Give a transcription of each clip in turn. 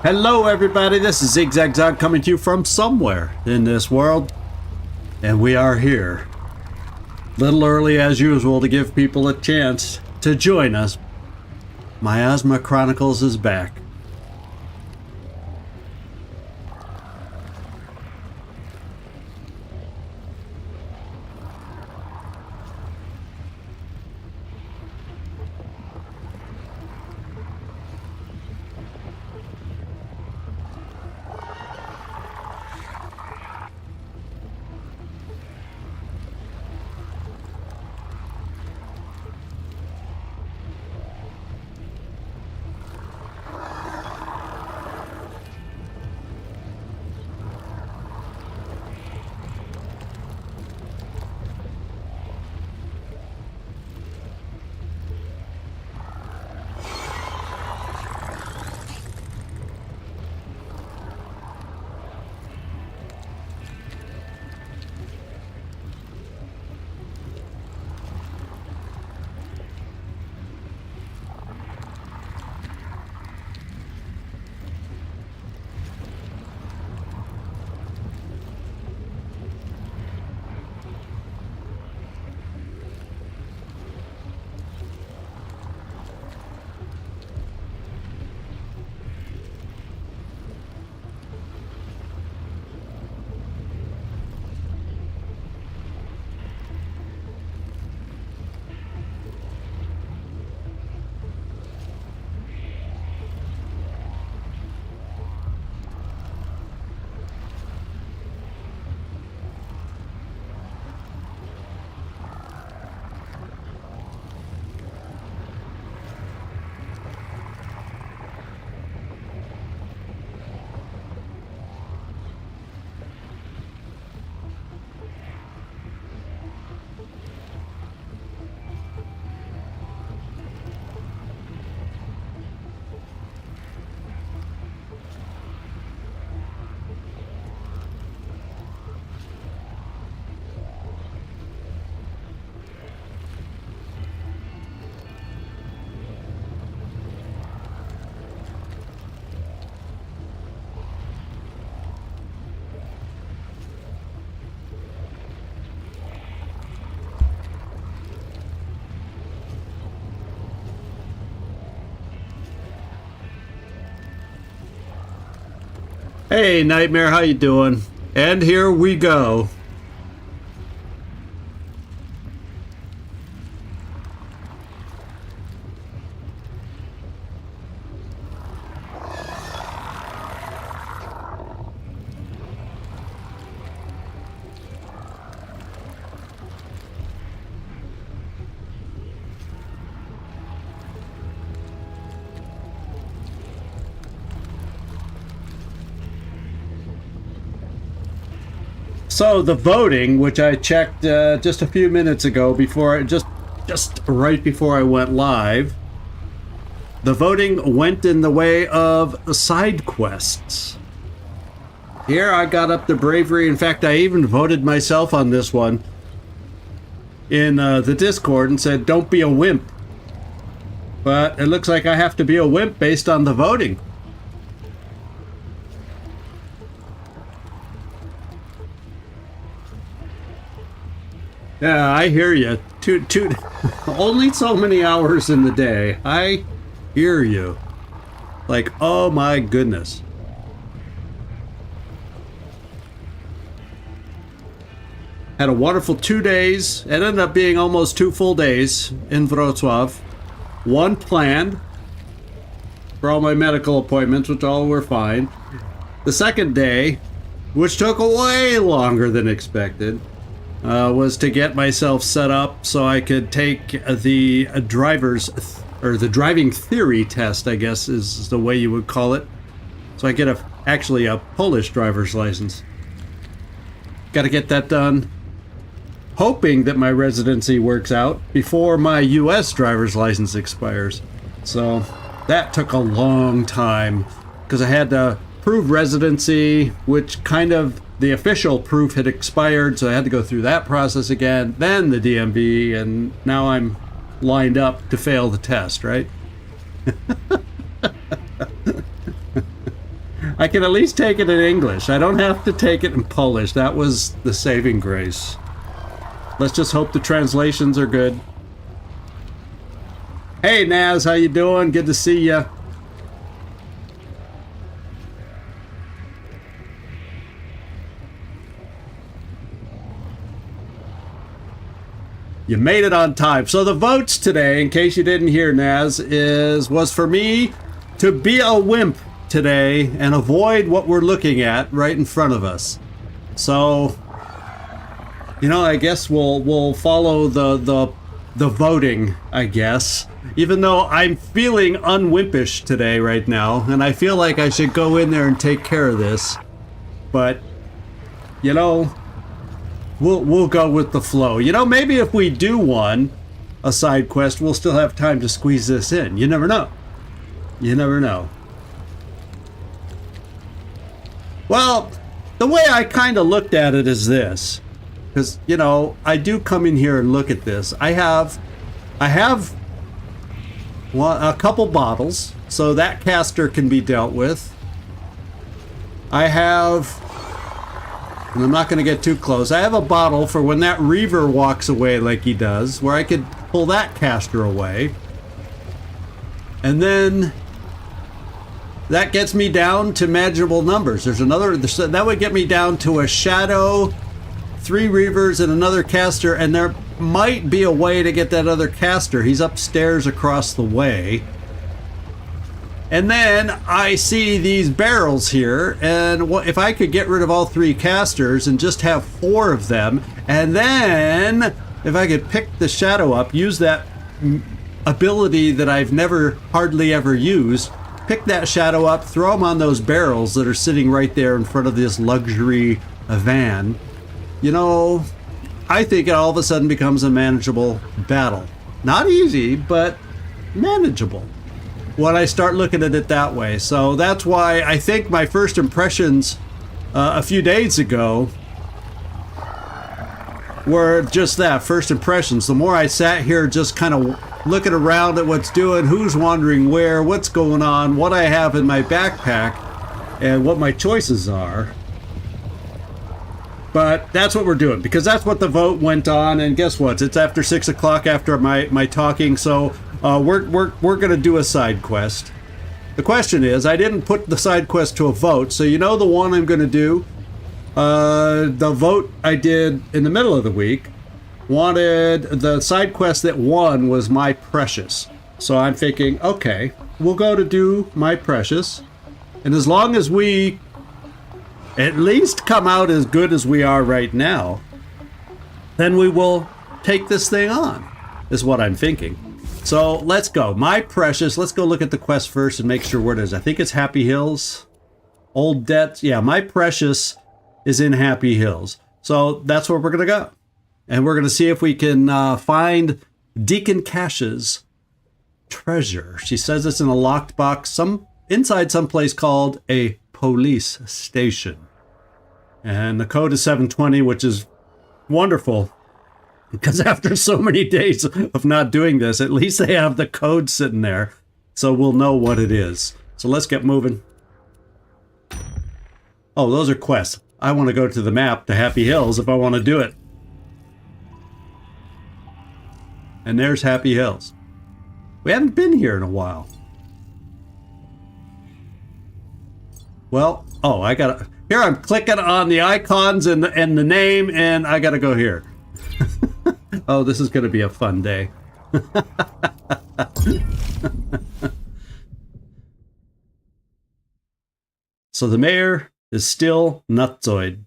Hello everybody, this is Zigzag coming to you from somewhere in this world, and we are here. Little early as usual to give people a chance to join us. Miasma Chronicles is back. Hey Nightmare, how you doing? And here we go. So the voting, which I checked just a few minutes ago, just right before I went live, the voting went in the way of side quests. Here I got up the bravery. In fact, I even voted myself on this one in the Discord and said, "Don't be a wimp." But it looks like I have to be a wimp based on the voting. Yeah, I hear you. Only so many hours in the day. I hear you. Like, oh my goodness. Had a wonderful 2 days. It ended up being almost 2 full days in Wrocław. One planned for all my medical appointments, which all were fine. The second day, which took way longer than expected, was to get myself set up so I could take the the driving theory test, I guess is the way you would call it. So I get actually a Polish driver's license. Got to get that done, hoping that my residency works out before my US driver's license expires. So that took a long time because I had to prove residency, which kind of the official proof had expired, so I had to go through that process again, then the DMV, and now I'm lined up to fail the test, right? I can at least take it in English. I don't have to take it in Polish. That was the saving grace. Let's just hope the translations are good. Hey Naz, how you doing? Good to see ya. You made it on time. So the votes today, in case you didn't hear, Naz, was for me to be a wimp today and avoid what we're looking at right in front of us. So, you know, I guess we'll follow the voting, I guess. Even though I'm feeling unwimpish today right now, and I feel like I should go in there and take care of this. But, you know, we'll go with the flow. You know, maybe if we do a side quest, we'll still have time to squeeze this in. You never know. You never know. Well, the way I kind of looked at it is this. Because, you know, I do come in here and look at this. I have a couple bottles, so that caster can be dealt with. I have, and I'm not going to get too close, I have a bottle for when that Reaver walks away like he does, where I could pull that caster away. And then that gets me down to manageable numbers. There's another, that would get me down to a Shadow, 3 Reavers, and another caster, and there might be a way to get that other caster. He's upstairs across the way. And then I see these barrels here, and if I could get rid of all 3 casters and just have 4 of them, and then if I could pick the Shadow up, use that ability that I've hardly ever used, pick that Shadow up, throw them on those barrels that are sitting right there in front of this luxury van, you know, I think it all of a sudden becomes a manageable battle. Not easy, but manageable when I start looking at it that way. So that's why I think my first impressions a few days ago were just that, first impressions. The more I sat here just kind of looking around at what's doing, who's wandering where, what's going on, what I have in my backpack, and what my choices are. But that's what we're doing, because that's what the vote went on, and guess what? It's after 6 o'clock after my talking, so we're gonna do a side quest. The question is, I didn't put the side quest to a vote, so you know the one I'm gonna do? The vote I did in the middle of the week wanted, the side quest that won was My Precious. So I'm thinking, okay, we'll go to do My Precious, and as long as we at least come out as good as we are right now, then we will take this thing on, is what I'm thinking. So let's go. My Precious, let's go look at the quest first and make sure where it is. I think it's Happy Hills. Old Debts. Yeah, My Precious is in Happy Hills. So that's where we're going to go. And we're going to see if we can find Deacon Cash's treasure. She says it's in a locked box inside some place called a police station. And the code is 720, which is wonderful. Because after so many days of not doing this, at least they have the code sitting there. So we'll know what it is. So let's get moving. Oh, those are quests. I want to go to the map to Happy Hills if I want to do it. And there's Happy Hills. We haven't been here in a while. Well, oh, I gotta... Here I'm clicking on the icons and the name, and I gotta go here. Oh, this is gonna be a fun day. So the mayor is still nutzoid.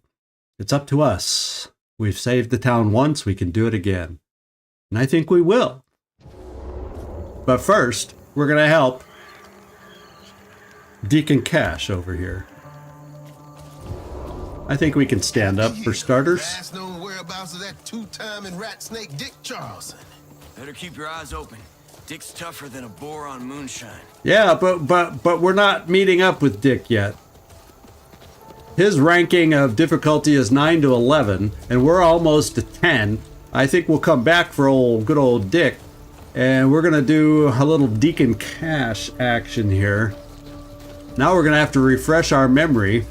It's up to us. We've saved the town once, we can do it again. And I think we will. But first, we're gonna help Deacon Cash over here. I think we can stand up for starters. Whereabouts of that two-timing rat snake Dick Charleston. Better keep your eyes open. Dick's tougher than a boar on moonshine. Yeah, but we're not meeting up with Dick yet. His ranking of difficulty is 9 to 11, and we're almost to 10. I think we'll come back for good old Dick, and we're gonna do a little Deacon Cash action here. Now we're gonna have to refresh our memory.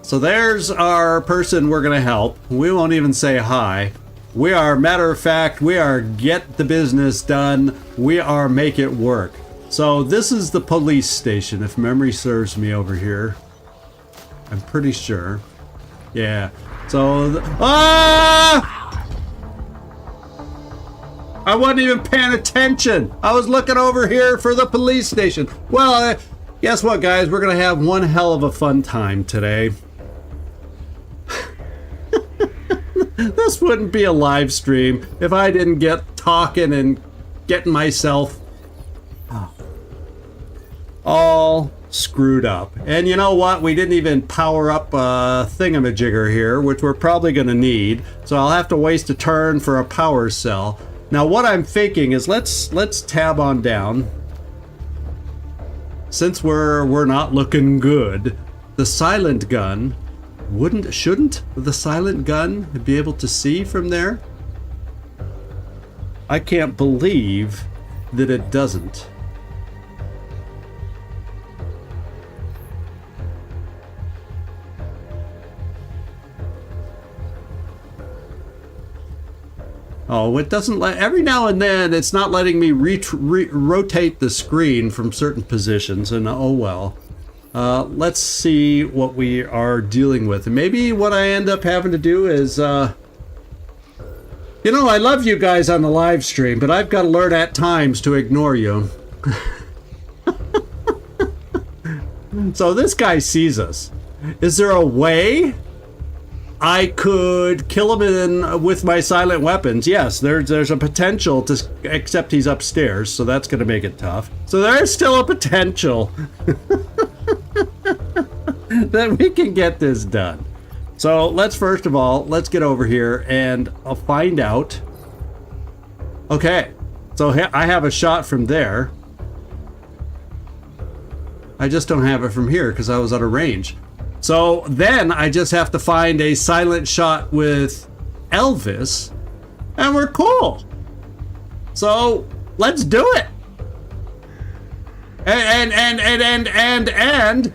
So there's our person we're gonna help. We won't even say hi. We are, matter of fact, we are get the business done. We are make it work. So this is the police station, if memory serves me over here. I'm pretty sure. Yeah. So, ah! I wasn't even paying attention. I was looking over here for the police station. Well, guess what, guys? We're gonna have one hell of a fun time today. This wouldn't be a live stream if I didn't get talking and getting myself all screwed up. And you know what? We didn't even power up a thingamajigger here, which we're probably going to need. So I'll have to waste a turn for a power cell. Now what I'm thinking is let's tab on down. Since we're not looking good, the silent gun shouldn't the silent gun be able to see from there? I can't believe that it doesn't. Oh, it doesn't let, every now and then it's not letting me rotate the screen from certain positions, and oh well. Let's see what we are dealing with. And maybe what I end up having to do is, you know, I love you guys on the live stream, but I've got to learn at times to ignore you. So this guy sees us. Is there a way I could kill him with my silent weapons? Yes, there's a potential to, except he's upstairs, so that's going to make it tough. So there's still a potential that we can get this done. So let's first of all, let's get over here and I'll find out. Okay, so I have a shot from there. I just don't have it from here because I was out of range. So then I just have to find a silent shot with Elvis and we're cool. So let's do it. And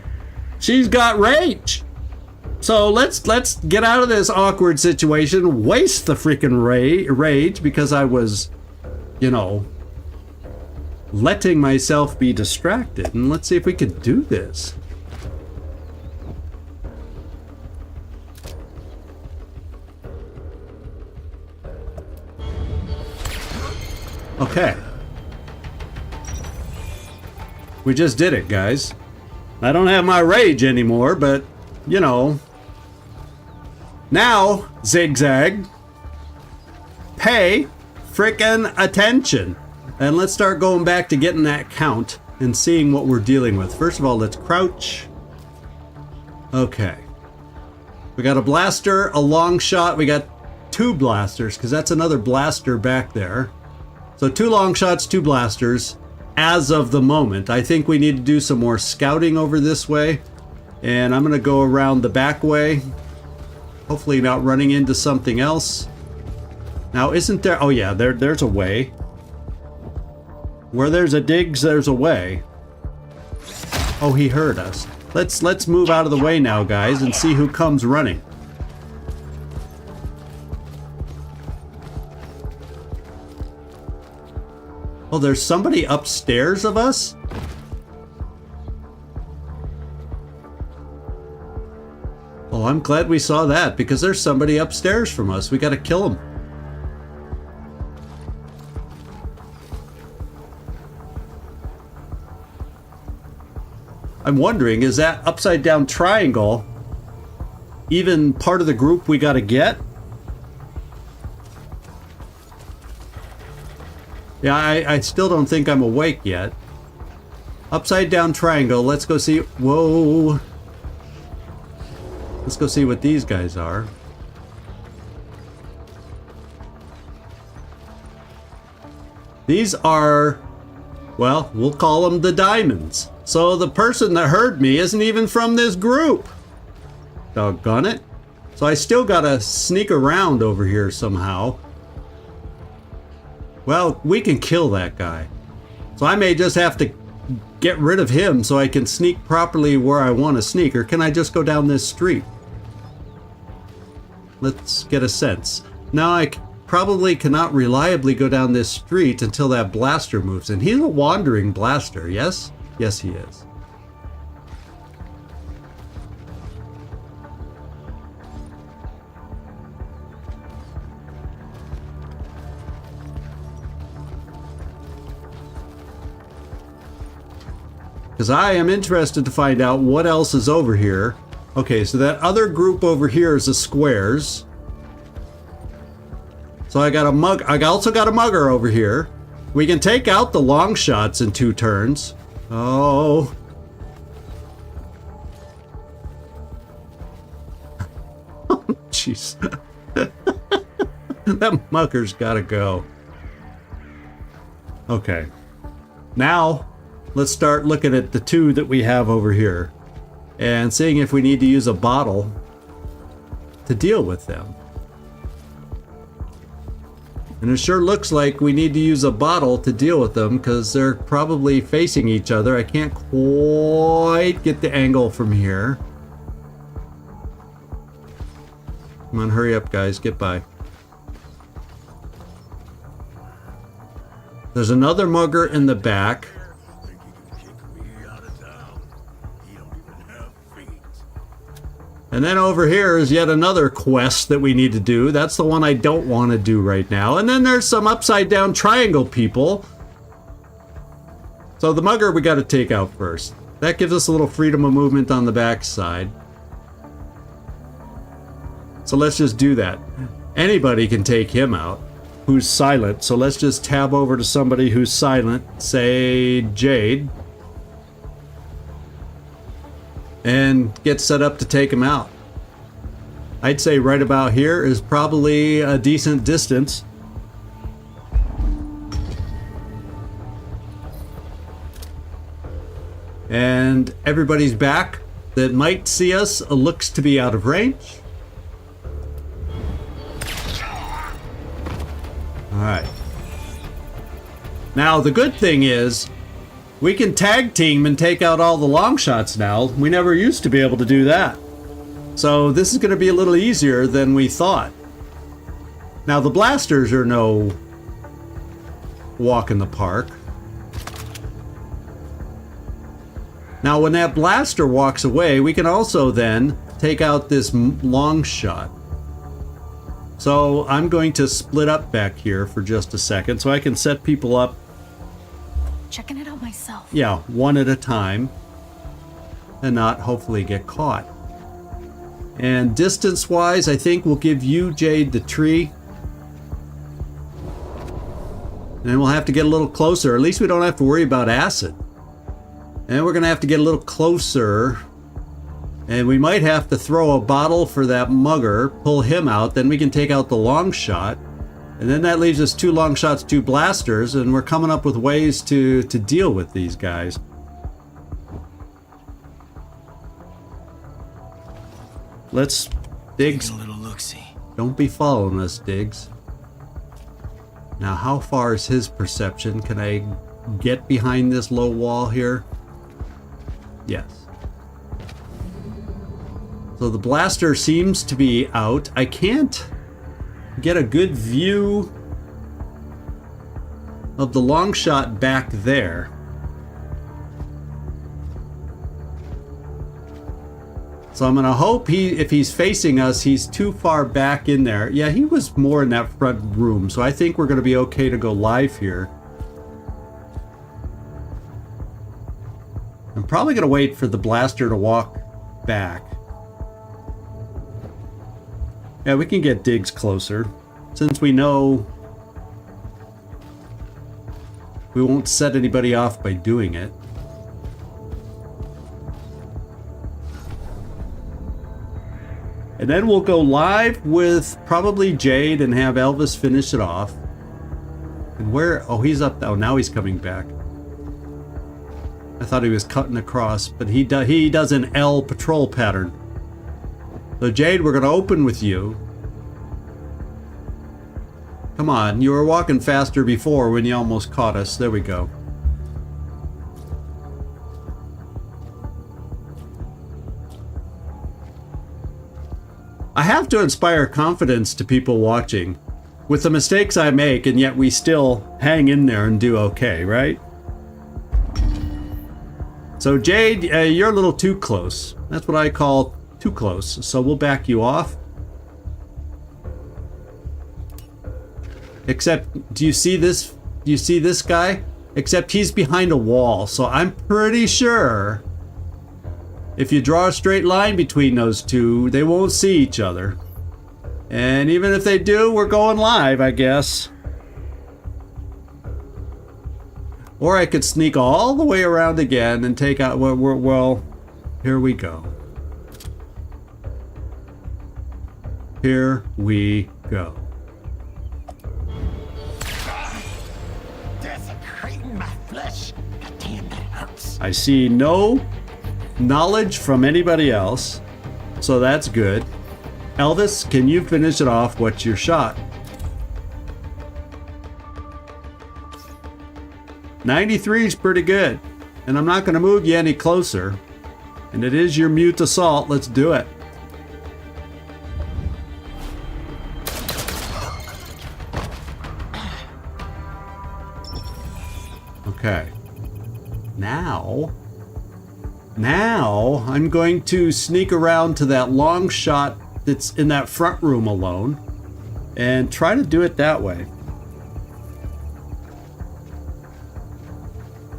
she's got rage. So let's get out of this awkward situation, waste the freaking rage because I was, you know, letting myself be distracted. And let's see if we can do this. Okay. We just did it, guys. I don't have my rage anymore, but, you know. Now, Zigzag, pay frickin' attention. And let's start going back to getting that count and seeing what we're dealing with. First of all, let's crouch. Okay. We got a blaster, a long shot. We got 2 blasters, because that's another blaster back there. So 2 long shots, 2 blasters. As of the moment, I think we need to do some more scouting over this way. And I'm going to go around the back way. Hopefully not running into something else. Now, isn't there... Oh, yeah, there's a way. Where there's a digs, there's a way. Oh, he heard us. Let's move out of the way now, guys, and see who comes running. Oh, there's somebody upstairs of us? Oh, I'm glad we saw that, because there's somebody upstairs from us. We gotta kill him. I'm wondering, is that upside down triangle even part of the group we gotta get? Yeah, I still don't think I'm awake yet. Upside down triangle, let's go see. Whoa. Let's go see what these guys are. These are, well, we'll call them the diamonds. So the person that heard me isn't even from this group. Doggone it. So I still gotta sneak around over here somehow. Well, we can kill that guy. So I may just have to get rid of him so I can sneak properly where I want to sneak, or can I just go down this street? Let's get a sense. Now I probably cannot reliably go down this street until that blaster moves, and he's a wandering blaster, yes? Yes, he is. Because I am interested to find out what else is over here. Okay, so that other group over here is the squares. So I got a mug. I also got a mugger over here. We can take out the long shots in 2 turns. Oh. Jeez. That mugger's gotta go. Okay. Now, let's start looking at the 2 that we have over here and seeing if we need to use a bottle to deal with them. And it sure looks like we need to use a bottle to deal with them because they're probably facing each other. I can't quite get the angle from here. Come on, hurry up, guys. Get by. There's another mugger in the back. And then over here is yet another quest that we need to do. That's the one I don't want to do right now. And then there's some upside down triangle people. So the mugger we got to take out first. That gives us a little freedom of movement on the back side. So let's just do that. Anybody can take him out who's silent. So let's just tab over to somebody who's silent. Say Jade. And get set up to take him out. I'd say right about here is probably a decent distance. And everybody's back that might see us looks to be out of range. Alright. Now the good thing is we can tag team and take out all the long shots now. We never used to be able to do that. So this is going to be a little easier than we thought. Now the blasters are no walk in the park. Now when that blaster walks away, we can also then take out this long shot. So I'm going to split up back here for just a second so I can set people up. Checking it out myself. Yeah, one at a time. And not hopefully get caught. And distance-wise, I think we'll give you, Jade, the tree. And we'll have to get a little closer. At least we don't have to worry about acid. And we're going to have to get a little closer. And we might have to throw a bottle for that mugger, pull him out, then we can take out the long shot. And then that leaves us 2 long shots, 2 blasters, and we're coming up with ways to deal with these guys. Let's Diggs. A little look-see. Don't be following us, Diggs. Now, how far is his perception? Can I get behind this low wall here? Yes. So the blaster seems to be out. I can't get a good view of the long shot back there. So I'm going to hope if he's facing us, he's too far back in there. Yeah, he was more in that front room, so I think we're going to be okay to go live here. I'm probably going to wait for the blaster to walk back. Yeah, we can get Diggs closer, since we know we won't set anybody off by doing it. And then we'll go live with probably Jade and have Elvis finish it off. And where? Oh, he's up. Oh, now he's coming back. I thought he was cutting across, but he does an L patrol pattern. So Jade, we're going to open with you. Come on, you were walking faster before when you almost caught us. There we go. I have to inspire confidence to people watching with the mistakes I make, and yet we still hang in there and do okay, right? So Jade, you're a little too close. That's what I call too close. So we'll back you off. Except, do you see this? Do you see this guy? Except he's behind a wall. So I'm pretty sure if you draw a straight line between those two, they won't see each other. And even if they do, we're going live, I guess. Or I could sneak all the way around again and take out... Well, here we go. Here we go. Desecrating my flesh. God damn, that hurts. I see no knowledge from anybody else, so that's good. Elvis, can you finish it off? What's your shot? 93 is pretty good, and I'm not going to move you any closer. And it is your mute assault. Let's do it. Okay. Now I'm going to sneak around to that long shot that's in that front room alone and try to do it that way.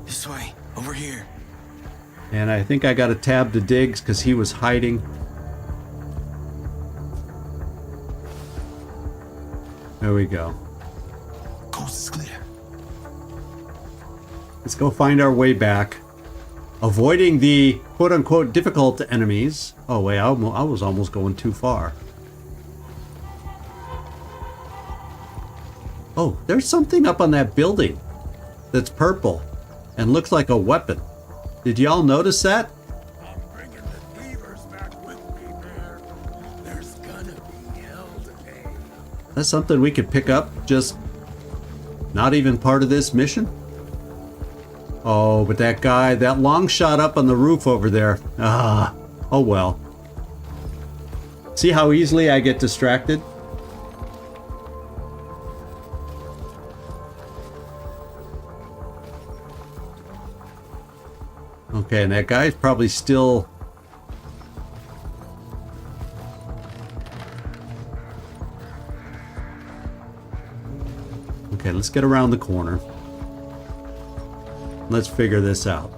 This way, over here. And I think I got a tab to Diggs because he was hiding. There we go. Coast is clear. Let's go find our way back. Avoiding the quote-unquote difficult enemies. Oh wait, I was almost going too far. Oh, there's something up on that building that's purple and looks like a weapon. Did y'all notice that? I'm bringing the beavers back with me, Bear. There's gonna be hell today. That's something we could pick up, just not even part of this mission. Oh, but that guy, that long shot up on the roof over there. Oh well. See how easily I get distracted? Okay, and that guy's probably still... Okay, let's get around the corner. Let's figure this out.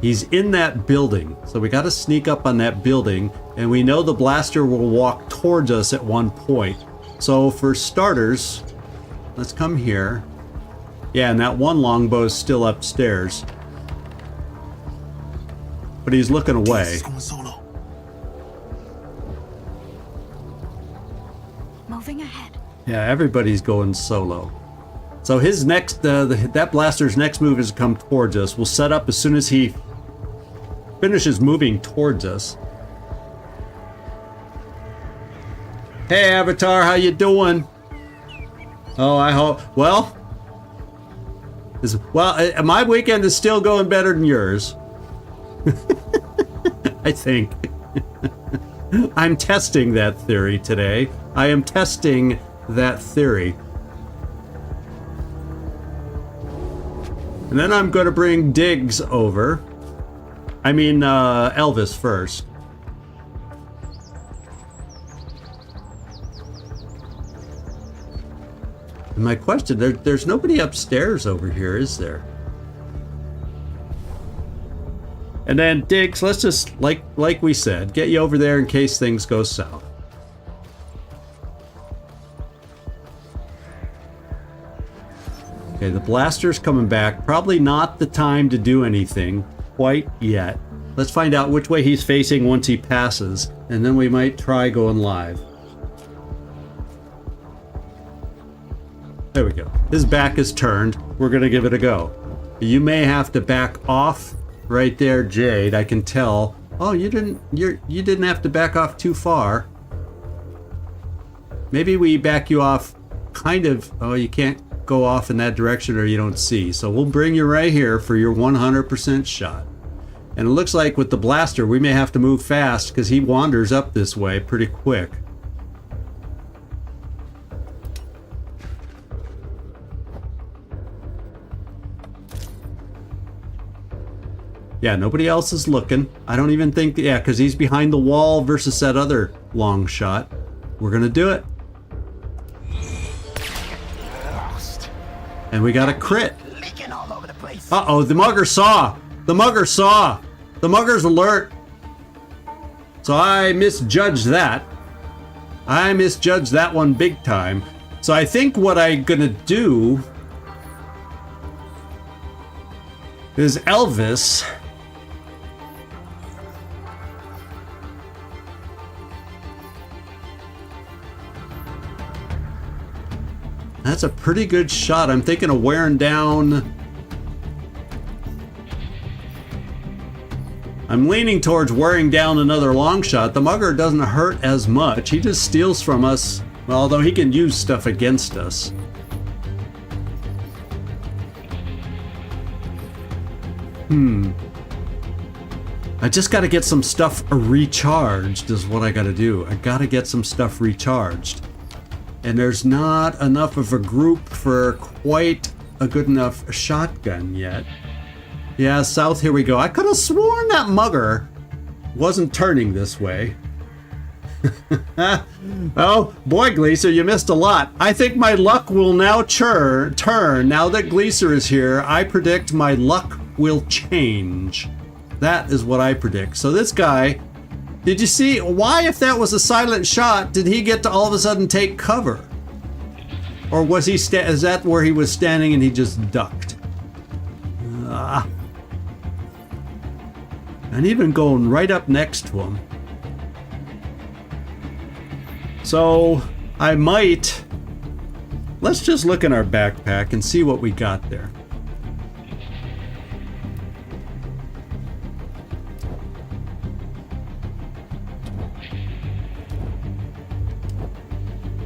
He's in that building, so we got to sneak up on that building, and we know the blaster will walk towards us at one point. So for starters, let's come here. Yeah, and that one longbow is still upstairs. But he's looking away. He's going solo. Moving ahead. Yeah, everybody's going solo. So his next, that blaster's next move is to come towards us. We'll set up as soon as he finishes moving towards us. Hey Avatar, how you doing? Oh, I hope, well, my weekend is still going better than yours. I think. I'm testing that theory today. I am testing that theory. And then I'm going to bring Diggs over. I mean, Elvis first. And my question, there's nobody upstairs over here, is there? And then Diggs, let's just, like we said, get you over there in case things go south. Okay, the blaster's coming back. Probably not the time to do anything quite yet. Let's find out which way he's facing once he passes, and then we might try going live. There we go. His back is turned. We're gonna give it a go. You may have to back off right there, Jade. I can tell. Oh, you didn't have to back off too far. Maybe we back you off kind of. Oh, you can't go off in that direction or you don't see. So we'll bring you right here for your 100% shot. And it looks like with the blaster, we may have to move fast because he wanders up this way pretty quick. Yeah, nobody else is looking. I don't even think, yeah, because he's behind the wall versus that other long shot. We're going to do it. And we got a crit. Uh-oh, the mugger saw. The mugger saw. The mugger's alert. So I misjudged that. I misjudged that one big time. So I think what I'm gonna do is Elvis. That's a pretty good shot. I'm thinking of wearing down. I'm leaning towards wearing down another long shot. The mugger doesn't hurt as much. He just steals from us. Well, although he can use stuff against us. I just got to get some stuff recharged is what I got to do. I got to get some stuff recharged. And there's not enough of a group for quite a good enough shotgun yet. Yeah, south, here we go. I could have sworn that mugger wasn't turning this way. Oh, boy, Gleaser, you missed a lot. I think my luck will now turn. Now that Gleaser is here, I predict my luck will change. That is what I predict. So this guy, did you see why, if that was a silent shot, did he get to all of a sudden take cover? Or was he, is that where he was standing and he just ducked? And even going right up next to him. So I might, let's just look in our backpack and see what we got there.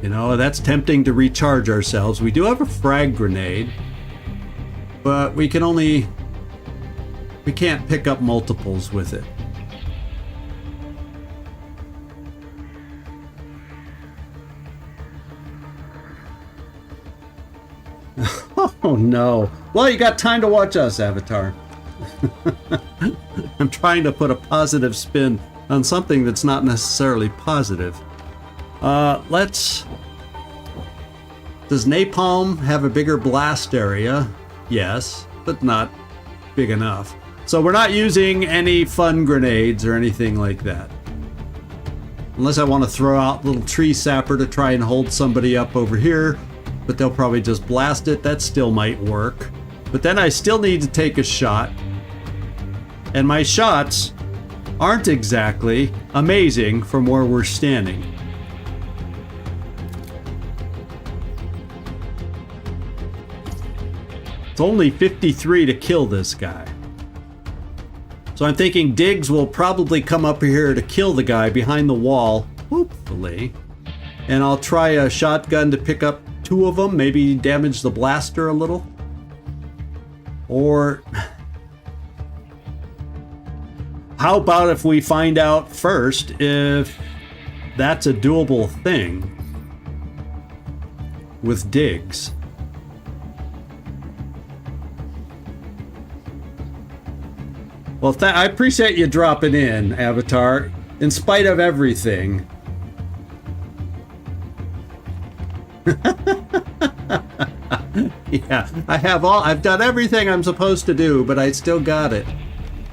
You know, that's tempting to recharge ourselves. We do have a frag grenade, but we can only, we can't pick up multiples with it. Oh no. Well, you got time to watch us, Avatar. I'm trying to put a positive spin on something that's not necessarily positive. Let's... Does napalm have a bigger blast area? Yes, but not big enough. So we're not using any fun grenades or anything like that. Unless I want to throw out a little tree sapper to try and hold somebody up over here, but they'll probably just blast it. That still might work. But then I still need to take a shot. And my shots aren't exactly amazing from where we're standing. It's only 53 to kill this guy. So I'm thinking Diggs will probably come up here to kill the guy behind the wall, hopefully. And I'll try a shotgun to pick up two of them, maybe damage the blaster a little. Or how about if we find out first if that's a doable thing with Diggs? Well, I appreciate you dropping in, Avatar, in spite of everything. Yeah, I've done everything I'm supposed to do, but I still got it.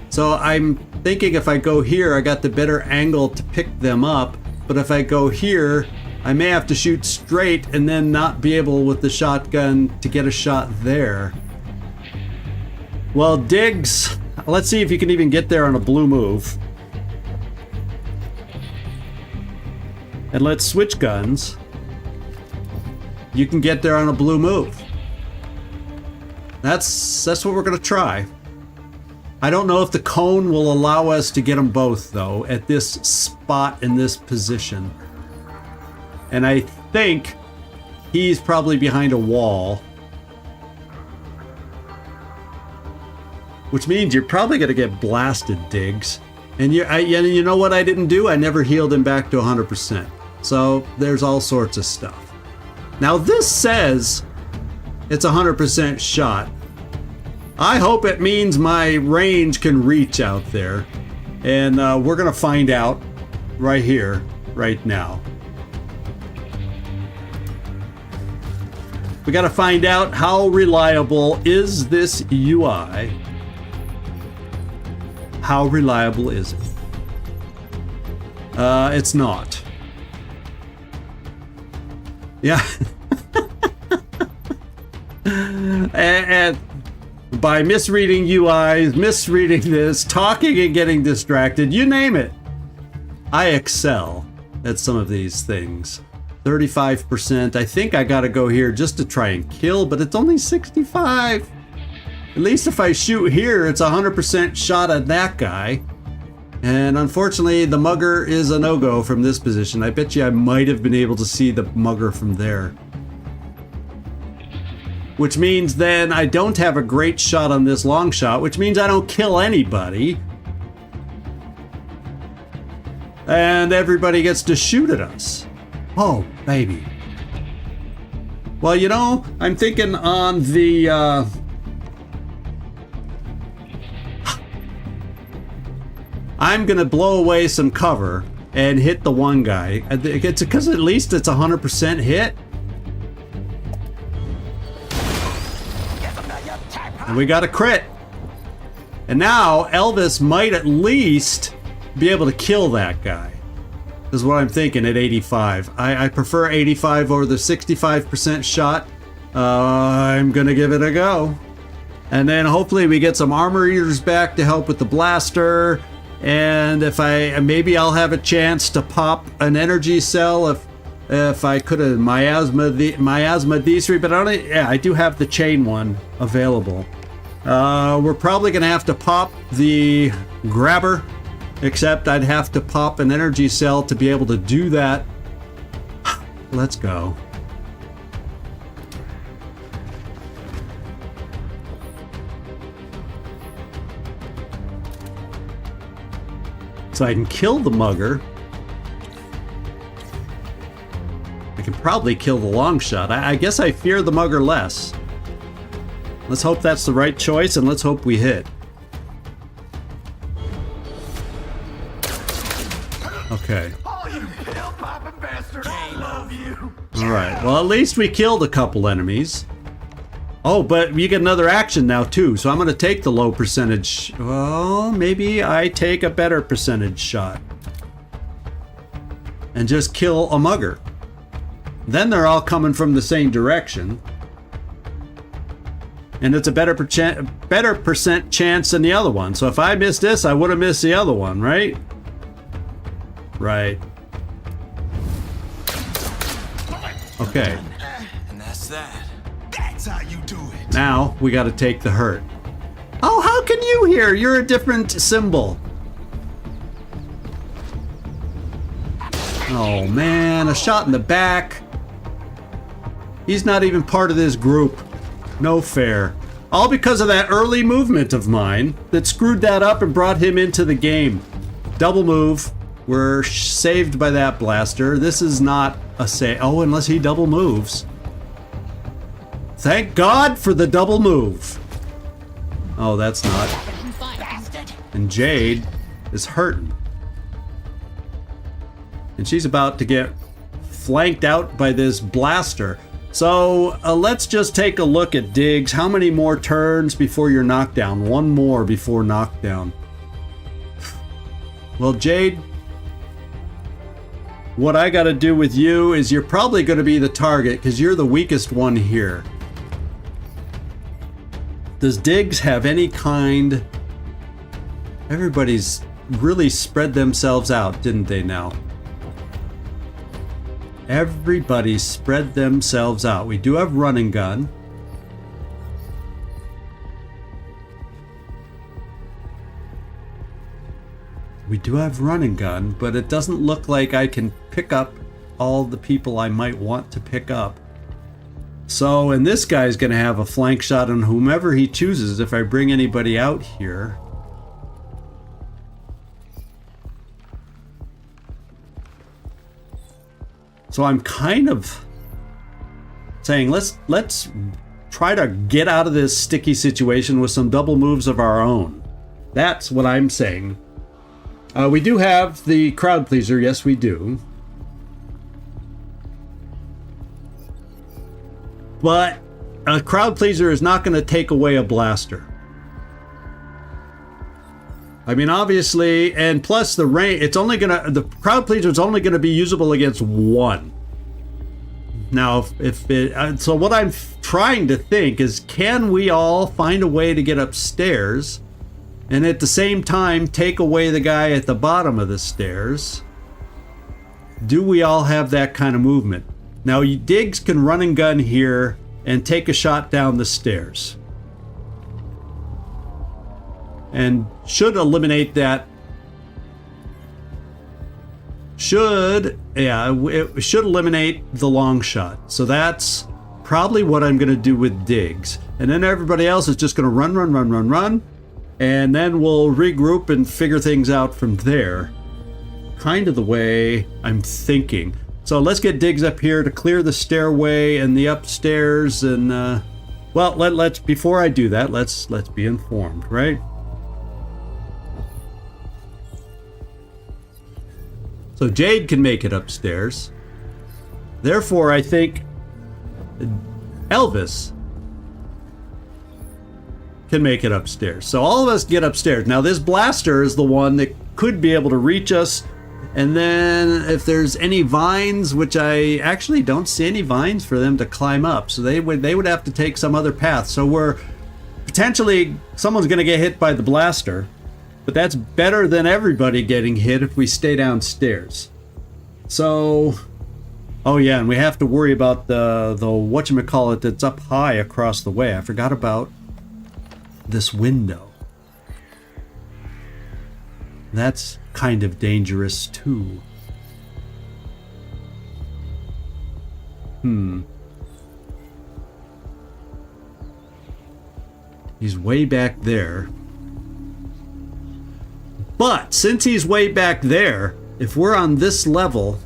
So I'm thinking if I go here, I got the better angle to pick them up, but if I go here, I may have to shoot straight and then not be able with the shotgun to get a shot there. Well, Diggs, let's see if you can even get there on a blue move. And let's switch guns. You can get there on a blue move. That's what we're gonna try. I don't know if the cone will allow us to get them both though at this spot in this position. And I think he's probably behind a wall. which means you're probably going to get blasted, Diggs. And you know what I didn't do? I never healed him back to 100%. So there's all sorts of stuff. Now this says it's 100% shot. I hope it means my range can reach out there. And we're going to find out right here, right now. We got to find out how reliable is this UI. How reliable is it? It's not. Yeah. and by misreading UIs, misreading this, talking and getting distracted, you name it. I excel at some of these things. 35%. I think I gotta go here just to try and kill, but it's only 65. At least if I shoot here, it's 100% shot at that guy. And unfortunately, the mugger is a no-go from this position. I bet you I might have been able to see the mugger from there. Which means then I don't have a great shot on this long shot, which means I don't kill anybody. And everybody gets to shoot at us. Oh, baby. Well, you know, I'm thinking on the... I'm gonna blow away some cover and hit the one guy. It's because at least it's 100% hit. And we got a crit. And now Elvis might at least be able to kill that guy. Is what I'm thinking at 85. I prefer 85 over the 65% shot. I'm gonna give it a go. And then hopefully we get some armor eaters back to help with the blaster. And if maybe I'll have a chance to pop an energy cell if I could have miasma D3, but I do have the chain one available. We're probably gonna have to pop the grabber, except I'd have to pop an energy cell to be able to do that. Let's go. So I can kill the mugger. I can probably kill the long shot. I guess I fear the mugger less. Let's hope that's the right choice, and let's hope we hit. Okay. Oh, you pill-popping bastard! I love you. All right. Well, at least we killed a couple enemies. Oh, but we get another action now too, so I'm going to take the low percentage. Well, maybe I take a better percentage shot and just kill a mugger. Then they're all coming from the same direction. And it's a better percent chance than the other one. So if I missed this, I would have missed the other one, right? Right. Okay. And that's that. That's how you do it. Now we got to take the hurt. Oh, how can you hear? You're a different symbol. Oh man, a shot in the back. He's not even part of this group. No fair. All because of that early movement of mine that screwed that up and brought him into the game. Double move. We're saved by that blaster. This is not a save. Oh, unless he double moves. Thank God for the double move. Oh, that's not. And Jade is hurting. And she's about to get flanked out by this blaster. So let's just take a look at Diggs. How many more turns before you're knocked down? One more before knockdown. Well, Jade, what I got to do with you is you're probably going to be the target because you're the weakest one here. Does Diggs have any kind... Everybody's really spread themselves out, didn't they now? Everybody spread themselves out. We do have running gun. We do have running gun, but it doesn't look like I can pick up all the people I might want to pick up. So, and this guy's going to have a flank shot on whomever he chooses if I bring anybody out here. So I'm kind of saying let's try to get out of this sticky situation with some double moves of our own. That's what I'm saying. We do have the crowd pleaser, yes we do. But a crowd pleaser is not going to take away a blaster. I mean, obviously, and plus the range, the crowd pleaser is only going to be usable against one. Now, so what I'm trying to think is, can we all find a way to get upstairs and at the same time take away the guy at the bottom of the stairs? Do we all have that kind of movement? Now, Diggs can run and gun here and take a shot down the stairs. And should eliminate that. It should eliminate the long shot. So that's probably what I'm going to do with Diggs. And then everybody else is just going to run. And then we'll regroup and figure things out from there. Kind of the way I'm thinking. So let's get Diggs up here to clear the stairway and the upstairs. And, well, let's before I do that, let's be informed, right? So Jade can make it upstairs. Therefore, I think Elvis can make it upstairs. So all of us get upstairs. Now this blaster is the one that could be able to reach us. And then if there's any vines, which I actually don't see any vines for them to climb up. So they would have to take some other path. So we're potentially, someone's going to get hit by the blaster. But that's better than everybody getting hit if we stay downstairs. So, oh yeah, and we have to worry about the whatchamacallit that's up high across the way. I forgot about this window. That's kind of dangerous too. He's way back there. But since he's way back there, if we're on this level,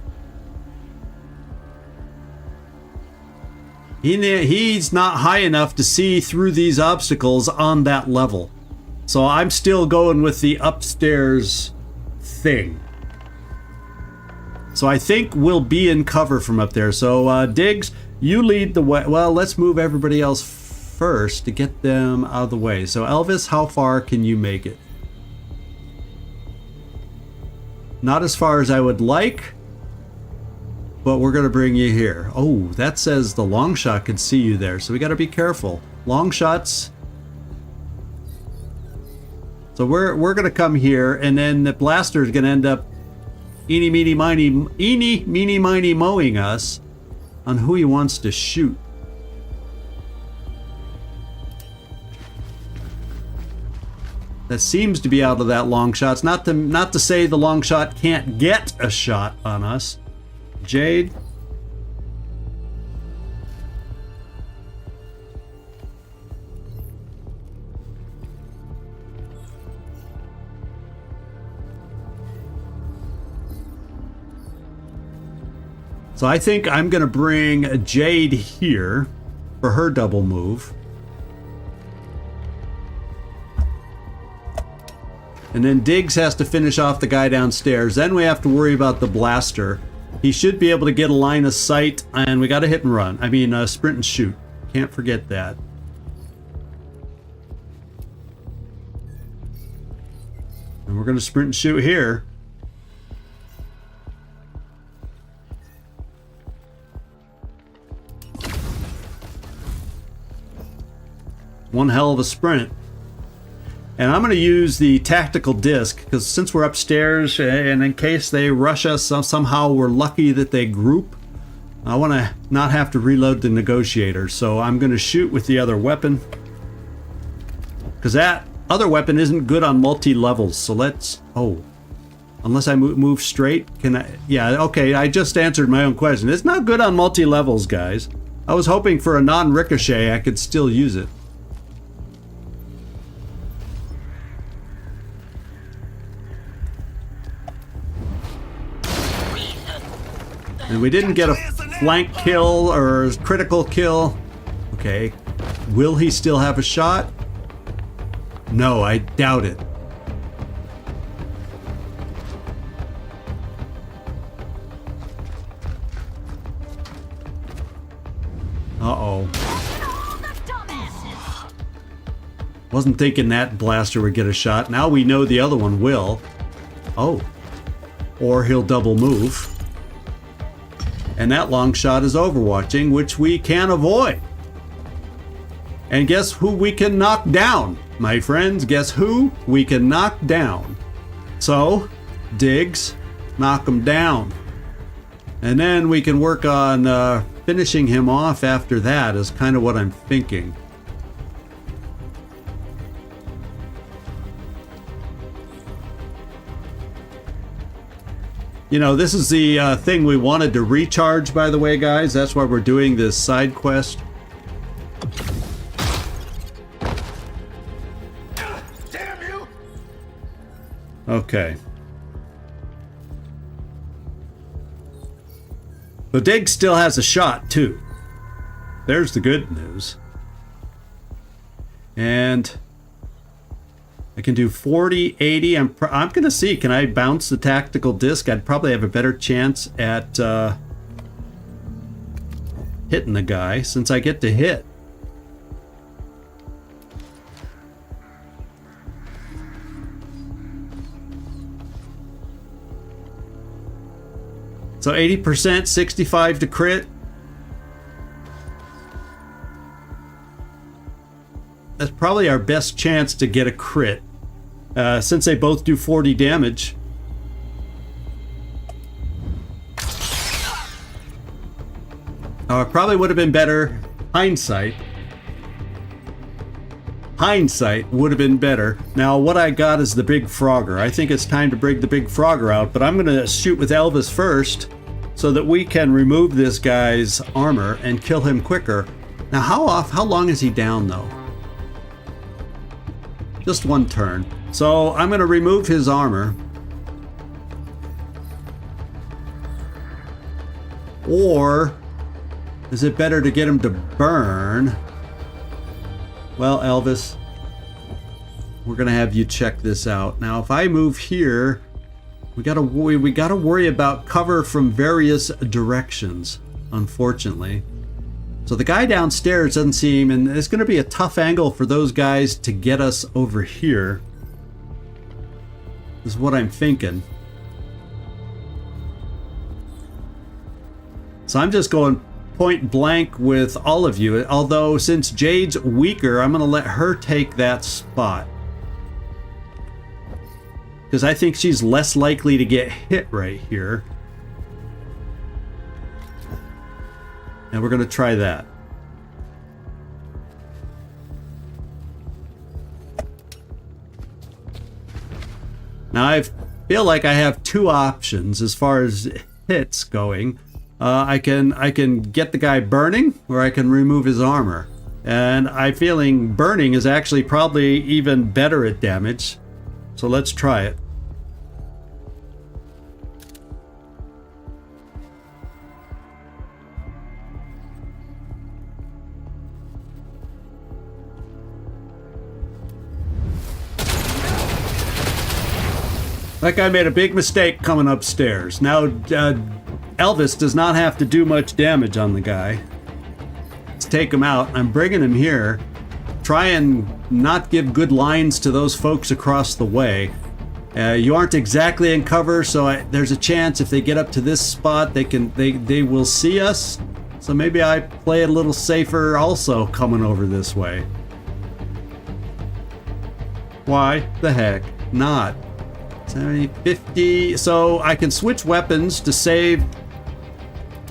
he's not high enough to see through these obstacles on that level. So I'm still going with the upstairs thing. So I think we'll be in cover from up there. So Diggs, you lead the way. Well, let's move everybody else first to get them out of the way. So Elvis, how far can you make it? Not as far as I would like, but we're going to bring you here. Oh, that says the long shot can see you there, so we got to be careful. Long shots. So we're going to come here, and then the blaster is going to end up eeny, meeny, miny, mowing us on who he wants to shoot. That seems to be out of that long shot. It's not to say the long shot can't get a shot on us. Jade. So I think I'm going to bring Jade here for her double move. And then Diggs has to finish off the guy downstairs. Then we have to worry about the blaster. He should be able to get a line of sight, and we got to hit and run. I mean, sprint and shoot. Can't forget that. And we're going to sprint and shoot here. One hell of a sprint. And I'm going to use the tactical disc, because since we're upstairs, and in case they rush us, somehow we're lucky that they group, I want to not have to reload the negotiator. So I'm going to shoot with the other weapon, because that other weapon isn't good on multi-levels. So let's... Oh. Unless I move straight, can I... Yeah, okay, I just answered my own question. It's not good on multi-levels, guys. I was hoping for a non-ricochet, I could still use it. And we didn't get a flank kill or a critical kill. Okay. Will he still have a shot? No, I doubt it. Uh-oh. Wasn't thinking that blaster would get a shot. Now we know the other one will. Oh. Or he'll double move. And that long shot is overwatching, which we can avoid. And guess who we can knock down, my friends? Guess who we can knock down? So, Diggs, knock him down. And then we can work on finishing him off after that is kind of what I'm thinking. You know, this is the thing we wanted to recharge, by the way, guys. That's why we're doing this side quest. Damn you! Okay. But Diggs still has a shot, too. There's the good news. And I can do 40, 80. I'm going to see, can I bounce the tactical disc? I'd probably have a better chance at hitting the guy since I get to hit. So 80%, 65 to crit. That's probably our best chance to get a crit. Since they both do 40 damage. It probably would have been better. Hindsight would have been better. Now what I got is the big frogger. I think it's time to bring the big frogger out, but I'm going to shoot with Elvis first so that we can remove this guy's armor and kill him quicker. Now how long is he down though? Just one turn. So I'm going to remove his armor. Or is it better to get him to burn? Well, Elvis, we're going to have you check this out. Now, if I move here, we got to worry about cover from various directions, unfortunately. So the guy downstairs doesn't seem, and it's going to be a tough angle for those guys to get us over here. Is what I'm thinking. So I'm just going point blank with all of you. Although since Jade's weaker, I'm going to let her take that spot. Because I think she's less likely to get hit right here. And we're going to try that. Now I feel like I have two options as far as hits going. I can get the guy burning, or I can remove his armor. And I'm feeling burning is actually probably even better at damage. So let's try it. That guy made a big mistake coming upstairs. Now, Elvis does not have to do much damage on the guy. Let's take him out. I'm bringing him here. Try and not give good lines to those folks across the way. You aren't exactly in cover, so there's a chance if they get up to this spot, they will see us. So maybe I play it a little safer also coming over this way. Why the heck not? 70, 50, so I can switch weapons to save.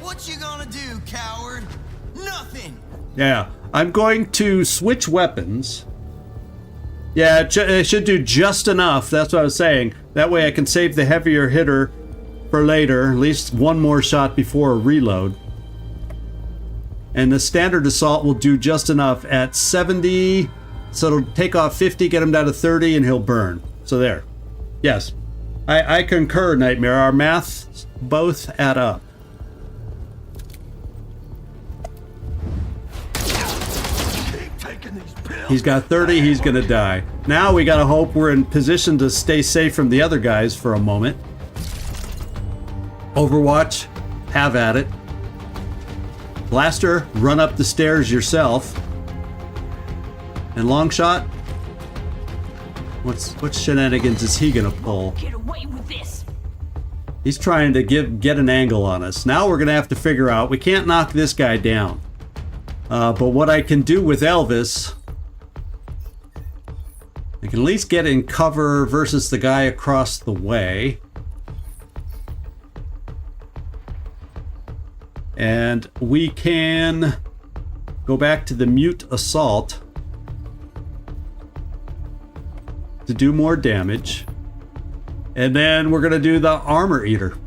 What you gonna do, coward? Nothing. Yeah, I'm going to switch weapons. Yeah, it should do just enough. That's what I was saying. That way I can save the heavier hitter for later. At least one more shot before a reload. And the standard assault will do just enough at 70. So it'll take off 50, get him down to 30, and he'll burn. So there. Yes. I concur, Nightmare. Our maths both add up. He's got 30, he's gonna die. Now we gotta hope we're in position to stay safe from the other guys for a moment. Overwatch, have at it. Blaster, run up the stairs yourself. And Longshot, what shenanigans is he gonna pull? Get away with this. He's trying to get an angle on us. Now we're gonna have to figure out, we can't knock this guy down. But what I can do with Elvis, I can at least get in cover versus the guy across the way. And we can go back to the mute assault to do more damage. And then we're going to do the armor eater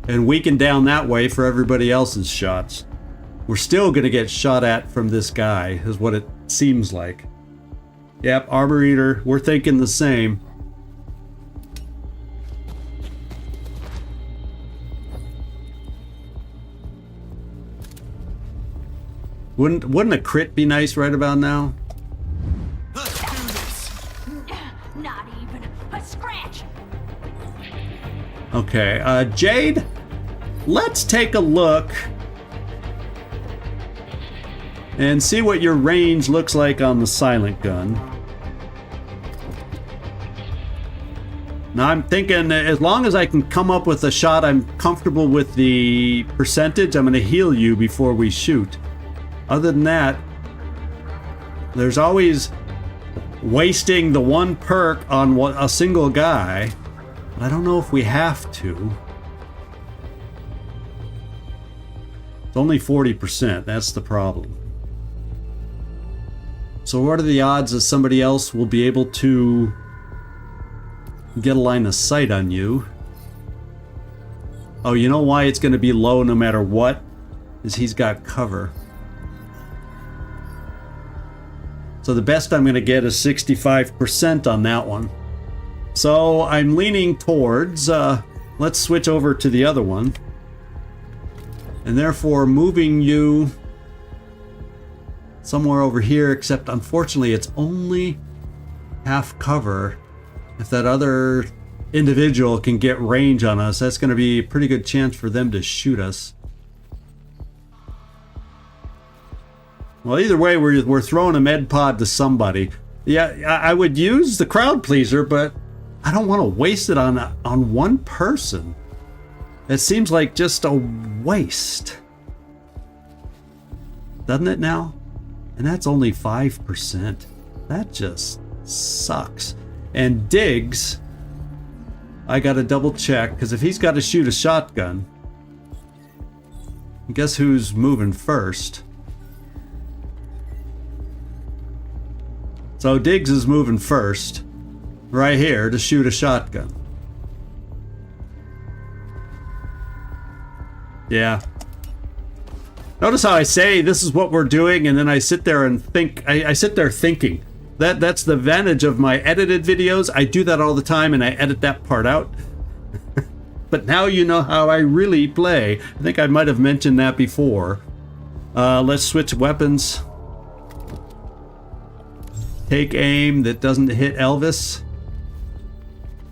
and weaken down that way for everybody else's shots. We're still going to get shot at from this guy, is what it seems like. Yep, armor eater, we're thinking the same. Wouldn't a crit be nice right about now? Let's do this. Not even a scratch. Okay, Jade, let's take a look and see what your range looks like on the silent gun. Now I'm thinking as long as I can come up with a shot I'm comfortable with the percentage, I'm going to heal you before we shoot. Other than that, there's always wasting the one perk on a single guy. But I don't know if we have to. It's only 40%, that's the problem. So what are the odds that somebody else will be able to get a line of sight on you? Oh, you know why it's going to be low no matter what? Is he's got cover. So the best I'm going to get is 65% on that one. So I'm leaning towards, let's switch over to the other one. And therefore moving you somewhere over here, except unfortunately it's only half cover. If that other individual can get range on us, that's going to be a pretty good chance for them to shoot us. Well, either way, we're throwing a med pod to somebody. Yeah, I would use the crowd pleaser, but I don't want to waste it on one person. It seems like just a waste. Doesn't it now? And that's only 5%. That just sucks. And Diggs, I gotta double check, because if he's got to shoot a shotgun, guess who's moving first? So Diggs is moving first, right here, to shoot a shotgun. Yeah. Notice how I say this is what we're doing, and then I sit there and think. I sit there thinking. That's the advantage of my edited videos. I do that all the time, and I edit that part out. But now you know how I really play. I think I might have mentioned that before. Let's switch weapons. Take aim that doesn't hit Elvis.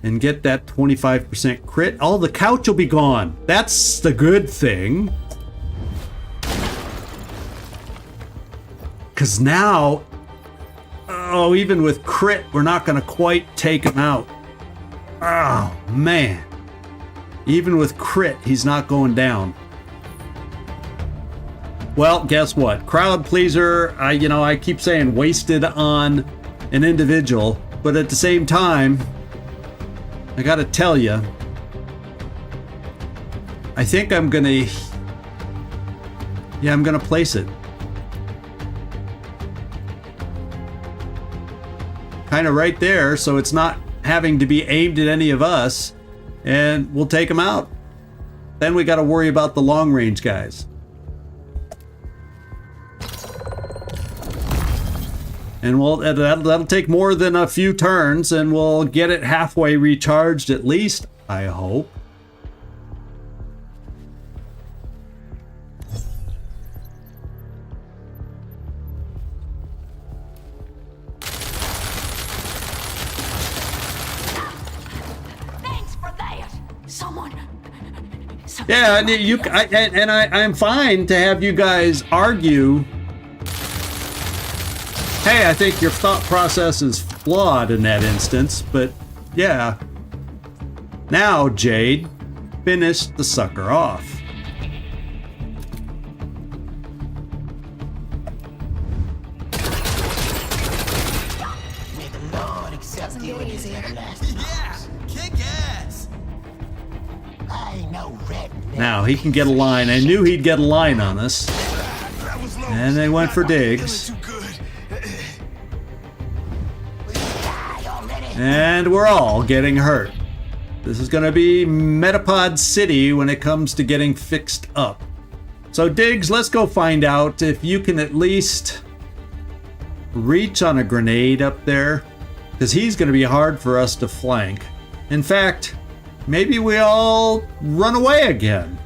And get that 25% crit. Oh, the couch will be gone. That's the good thing. Because now, oh, even with crit, we're not going to quite take him out. Oh, man. Even with crit, he's not going down. Well, guess what? Crowd pleaser, I keep saying wasted on an individual, but at the same time, I gotta tell you, I think I'm gonna place it. Kind of right there, so it's not having to be aimed at any of us, and we'll take them out. Then we gotta worry about the long range guys. And that'll take more than a few turns, and we'll get it halfway recharged at least, I hope. Thanks for that. Someone Yeah, and I'm fine to have you guys argue. Hey, I think your thought process is flawed in that instance, but yeah. Now, Jade, finish the sucker off. May the Lord accept you in his everlasting arms. Kick ass! I ain't no redneck. Now, he can get a line. I knew he'd get a line on us. That was low. And they went for digs. Too good. And we're all getting hurt. This is going to be Metapod City when it comes to getting fixed up. So Diggs, let's go find out if you can at least reach on a grenade up there, because he's going to be hard for us to flank. In fact, maybe we all run away again.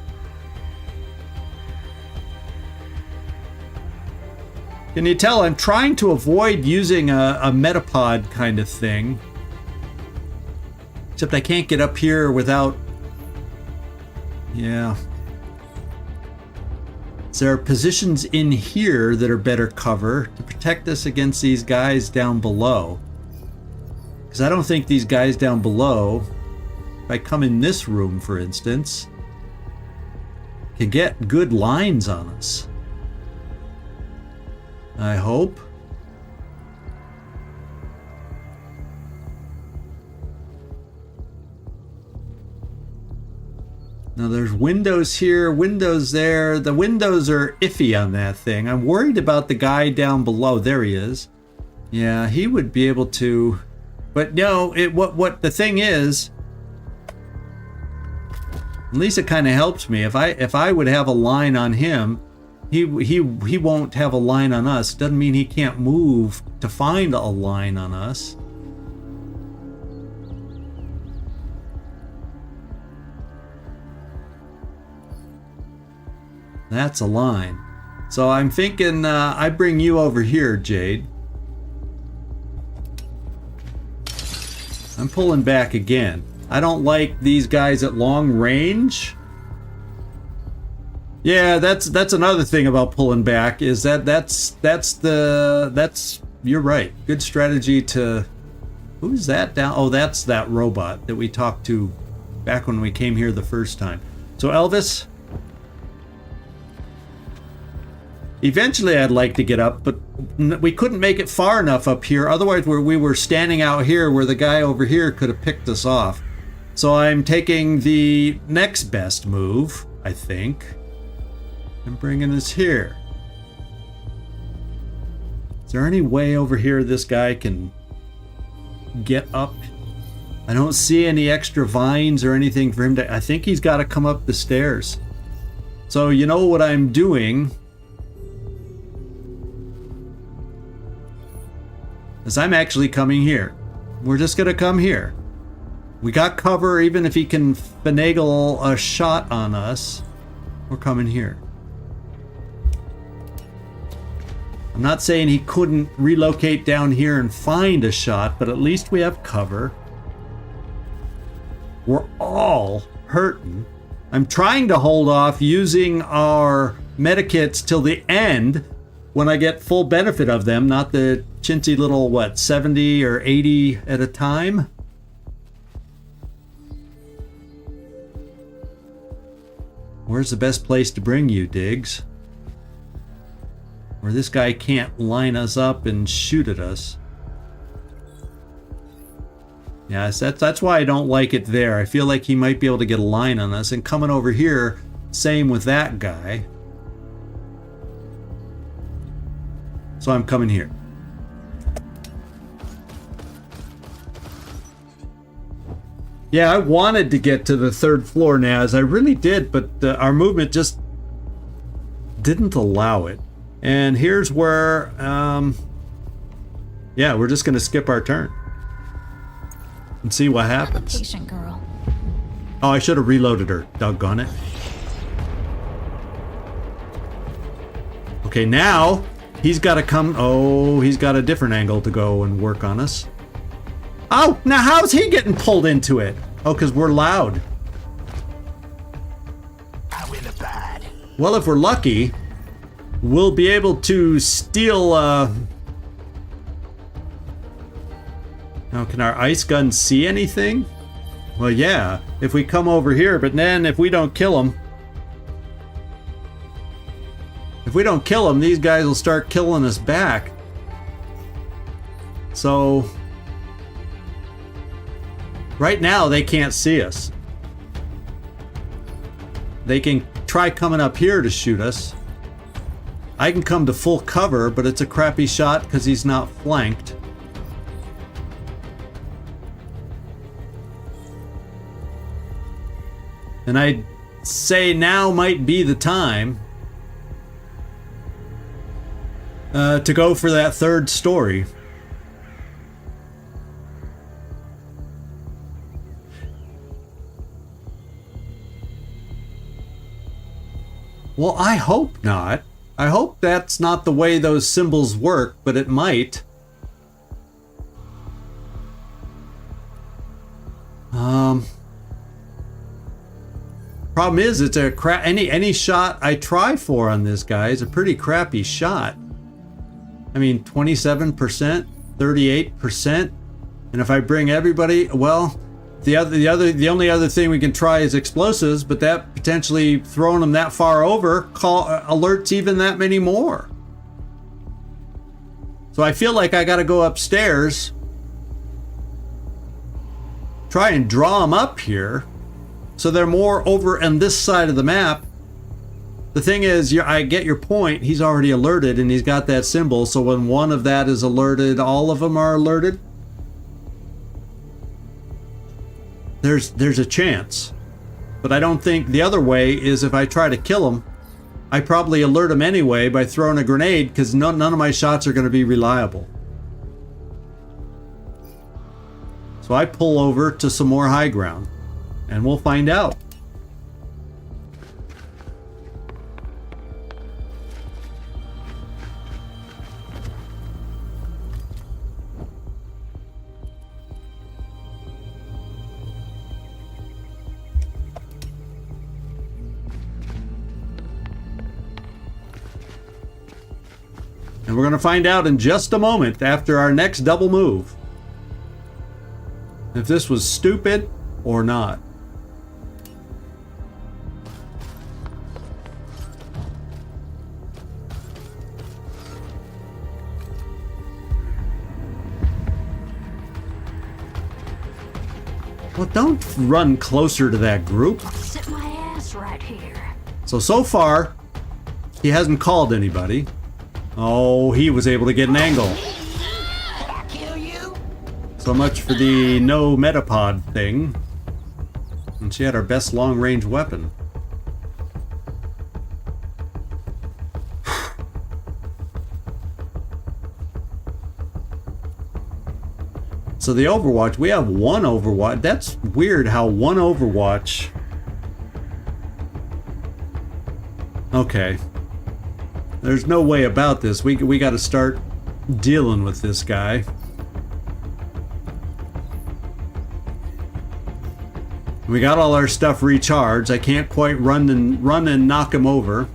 Can you tell I'm trying to avoid using a Metapod kind of thing? Except I can't get up here without... Yeah. There are positions in here that are better cover to protect us against these guys down below. Because I don't think these guys down below, if I come in this room, for instance, can get good lines on us. I hope. Now there's windows here, windows there. The windows are iffy on that thing. I'm worried about the guy down below. There he is. Yeah, he would be able to, but no, what the thing is, at least it kind of helps me. If I would have a line on him, he won't have a line on us. Doesn't mean he can't move to find a line on us. That's a line. So I'm thinking I bring you over here, Jade. I'm pulling back again. I don't like these guys at long range. Yeah, that's another thing about pulling back, is that's you're right. Good strategy to... Who's that down? Oh, that's that robot that we talked to back when we came here the first time. So Elvis, eventually I'd like to get up, but we couldn't make it far enough up here. Otherwise we were standing out here where the guy over here could have picked us off. So I'm taking the next best move, I think, and bringing us here. Is there any way over here this guy can get up? I don't see any extra vines or anything for him to... I think he's got to come up the stairs. So you know what I'm doing is I'm actually coming here. We're just going to come here. We got cover, even if he can finagle a shot on us. We're coming here. I'm not saying he couldn't relocate down here and find a shot, but at least we have cover. We're all hurting. I'm trying to hold off using our medikits till the end when I get full benefit of them, not the chintzy little, 70 or 80 at a time. Where's the best place to bring you, Diggs? Where this guy can't line us up and shoot at us. Yeah, that's why I don't like it there. I feel like he might be able to get a line on us. And coming over here, same with that guy. So I'm coming here. Yeah, I wanted to get to the third floor, Naz. I really did, but our movement just didn't allow it. And here's where Yeah, we're just gonna skip our turn and see what I'm a happens. patient girl. Oh, I should have reloaded her. Doggone it. Okay, now he's got to come. Oh, he's got a different angle to go and work on us. Oh, now how's he getting pulled into it? Oh, because we're loud. How in the bad? Well, if we're lucky, we'll be able to steal. Now, can our ice gun see anything? Well, yeah, if we come over here, but then if we don't kill him. If we don't kill them, these guys will start killing us back. So, right now they can't see us. They can try coming up here to shoot us. I can come to full cover, but it's a crappy shot because he's not flanked. And I'd say now might be the time to go for that third story. Well, I hope not. I hope that's not the way those symbols work, but it might. Problem is, it's a any shot I try for on this guy is a pretty crappy shot. I mean, 27%, 38%, and if I bring everybody, well, the only other thing we can try is explosives, but that potentially throwing them that far over alerts even that many more. So I feel like I got to go upstairs, try and draw them up here, so they're more over on this side of the map. The thing is, I get your point. He's already alerted, and he's got that symbol. So when one of that is alerted, all of them are alerted. There's a chance, but I don't think the other way is if I try to kill him, I probably alert him anyway by throwing a grenade because none of my shots are going to be reliable. So I pull over to some more high ground, and we'll find out. And we're going to find out in just a moment after our next double move if this was stupid or not. Well, don't run closer to that group. Sit my ass right here. So far, he hasn't called anybody. Oh, he was able to get an angle. Did I kill you? So much for the no metapod thing. And she had our best long-range weapon. So the Overwatch, we have one Overwatch. That's weird how one Overwatch... Okay. There's no way about this. We got to start dealing with this guy. We got all our stuff recharged. I can't quite run and knock him over.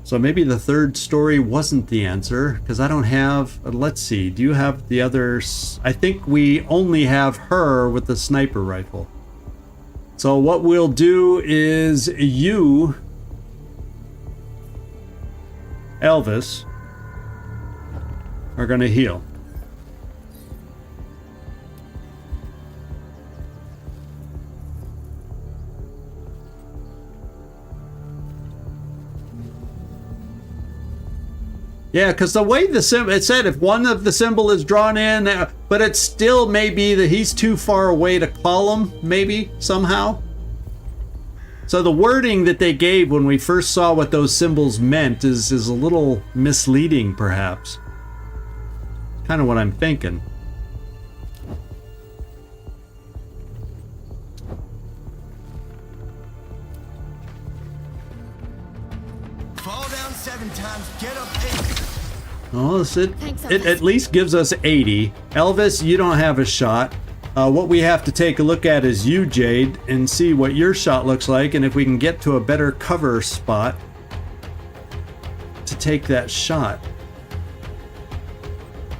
So maybe the third story wasn't the answer because I don't have. Let's see. Do you have the others? I think we only have her with the sniper rifle. So what we'll do is you, Elvis, are going to heal. Yeah, because the way the symbol, it said if one of the symbol is drawn in, but it still may be that he's too far away to call him, maybe, somehow. So the wording that they gave when we first saw what those symbols meant is a little misleading, perhaps. kind of what I'm thinking. Fall down 7 times, get up 8. Oh, Thanks, it Elvis. at least gives us 80. Elvis, you don't have a shot. What we have to take a look at is you, Jade, and see what your shot looks like, and if we can get to a better cover spot to take that shot.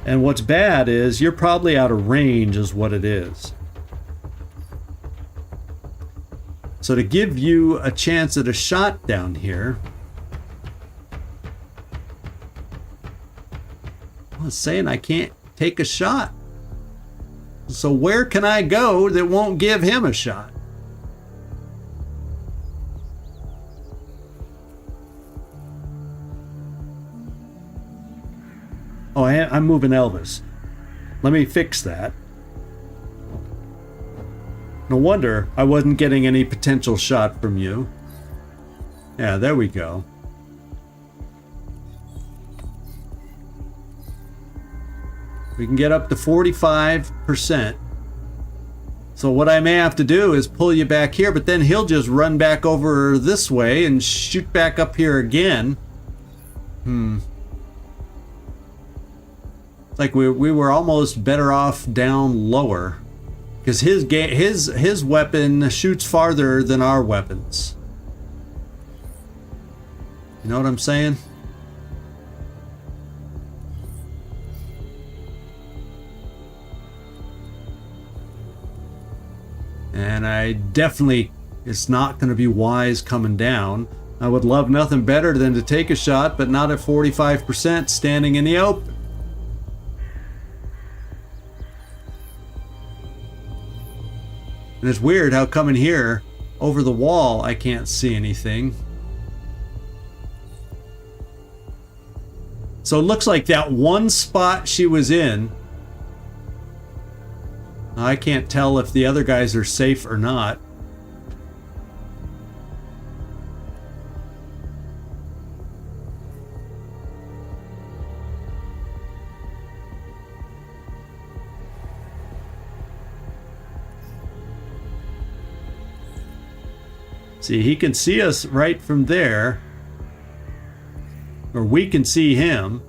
And what's bad is you're probably out of range is what it is. So to give you a chance at a shot down here, well, it's saying I can't take a shot. So where can I go that won't give him a shot? Oh, I'm moving Elvis. Let me fix that. No wonder I wasn't getting any potential shot from you. Yeah, there we go. We can get up to 45%. So what I may have to do is pull you back here, but then he'll just run back over this way and shoot back up here again. Like we were almost better off down lower, because his weapon shoots farther than our weapons. You know what I'm saying? And I definitely, it's not going to be wise coming down. I would love nothing better than to take a shot, but not at 45% standing in the open. And it's weird how coming here over the wall I can't see anything. So it looks like that one spot she was in, I can't tell if the other guys are safe or not. See, he can see us right from there, or we can see him.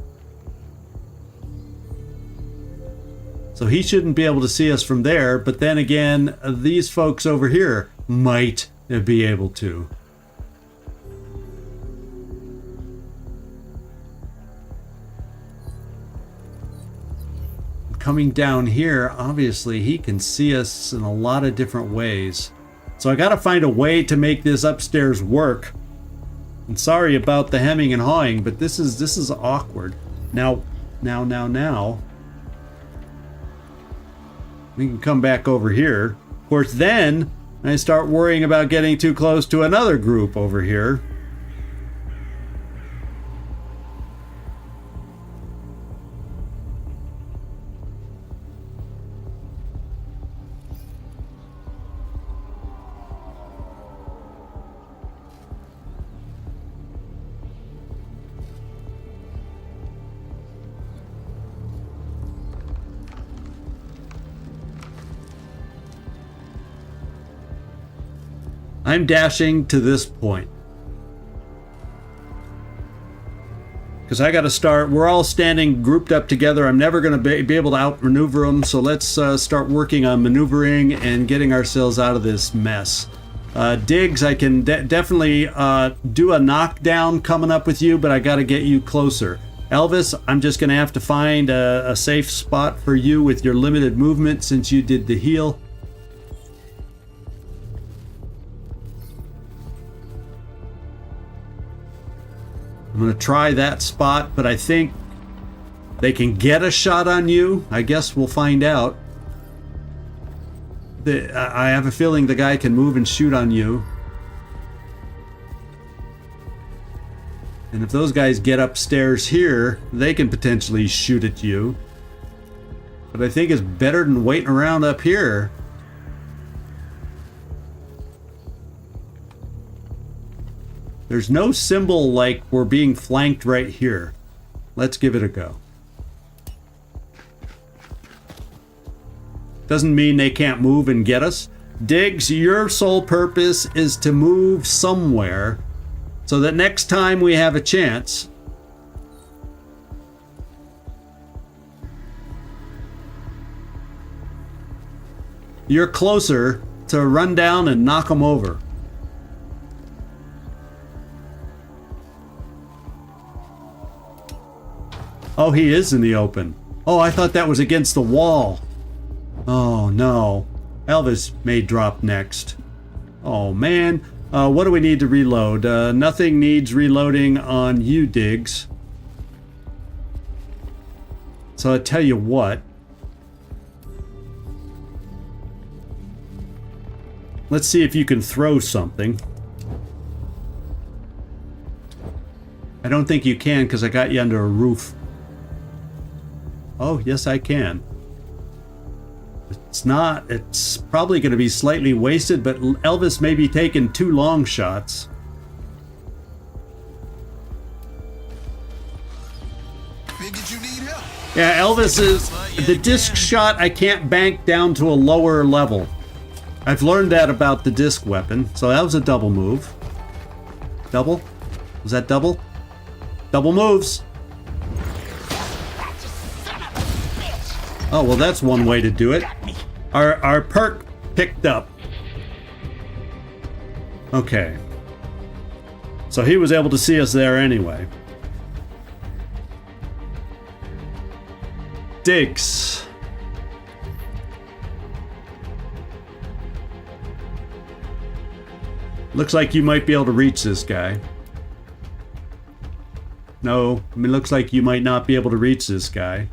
So he shouldn't be able to see us from there, but then again, these folks over here might be able to. Coming down here, obviously he can see us in a lot of different ways. So I gotta find a way to make this upstairs work. I'm sorry about the hemming and hawing, but this is awkward. Now. We can come back over here. Of course, then I start worrying about getting too close to another group over here. I'm dashing to this point. Because I got to start, we're all standing grouped up together. I'm never going to be able to outmaneuver them. So let's start working on maneuvering and getting ourselves out of this mess. Diggs, I can definitely do a knockdown coming up with you, but I got to get you closer. Elvis, I'm just going to have to find a safe spot for you with your limited movement since you did the heal. I'm going to try that spot, but I think they can get a shot on you. I guess we'll find out. I have a feeling the guy can move and shoot on you. And if those guys get upstairs here, they can potentially shoot at you. But I think it's better than waiting around up here. There's no symbol like we're being flanked right here. Let's give it a go. doesn't mean they can't move and get us. Diggs, your sole purpose is to move somewhere so that next time we have a chance, you're closer to run down and knock them over. Oh, he is in the open. Oh, I thought that was against the wall. Oh, no. Elvis may drop next. Oh, man. What do we need to reload? Nothing needs reloading on you, Diggs. So I tell you what. Let's see if you can throw something. I don't think you can because I got you under a roof. Oh, yes, I can. It's not. It's probably going to be slightly wasted, but Elvis may be taking 2 long shots. Figured you need help. Yeah, Elvis is... The disc shot I can't bank down to a lower level. I've learned that about the disc weapon. So that was a double move. Double? Was that double? Double moves. Oh, well, that's one way to do it. Our perk picked up. Okay. So he was able to see us there anyway. Diggs. Looks like you might be able to reach this guy. No, I mean, looks like you might not be able to reach this guy.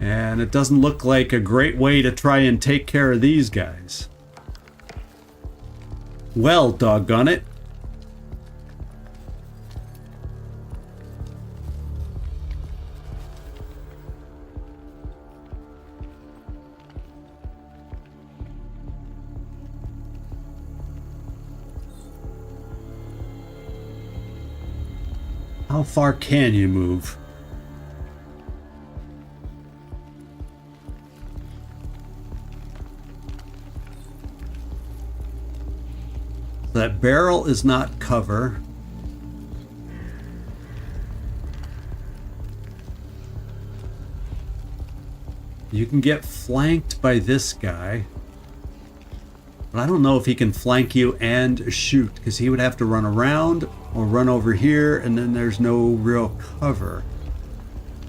And it doesn't look like a great way to try and take care of these guys. Well, doggone it. How far can you move? That barrel is not cover. You can get flanked by this guy. But I don't know if he can flank you and shoot, because he would have to run around or run over here, and then there's no real cover.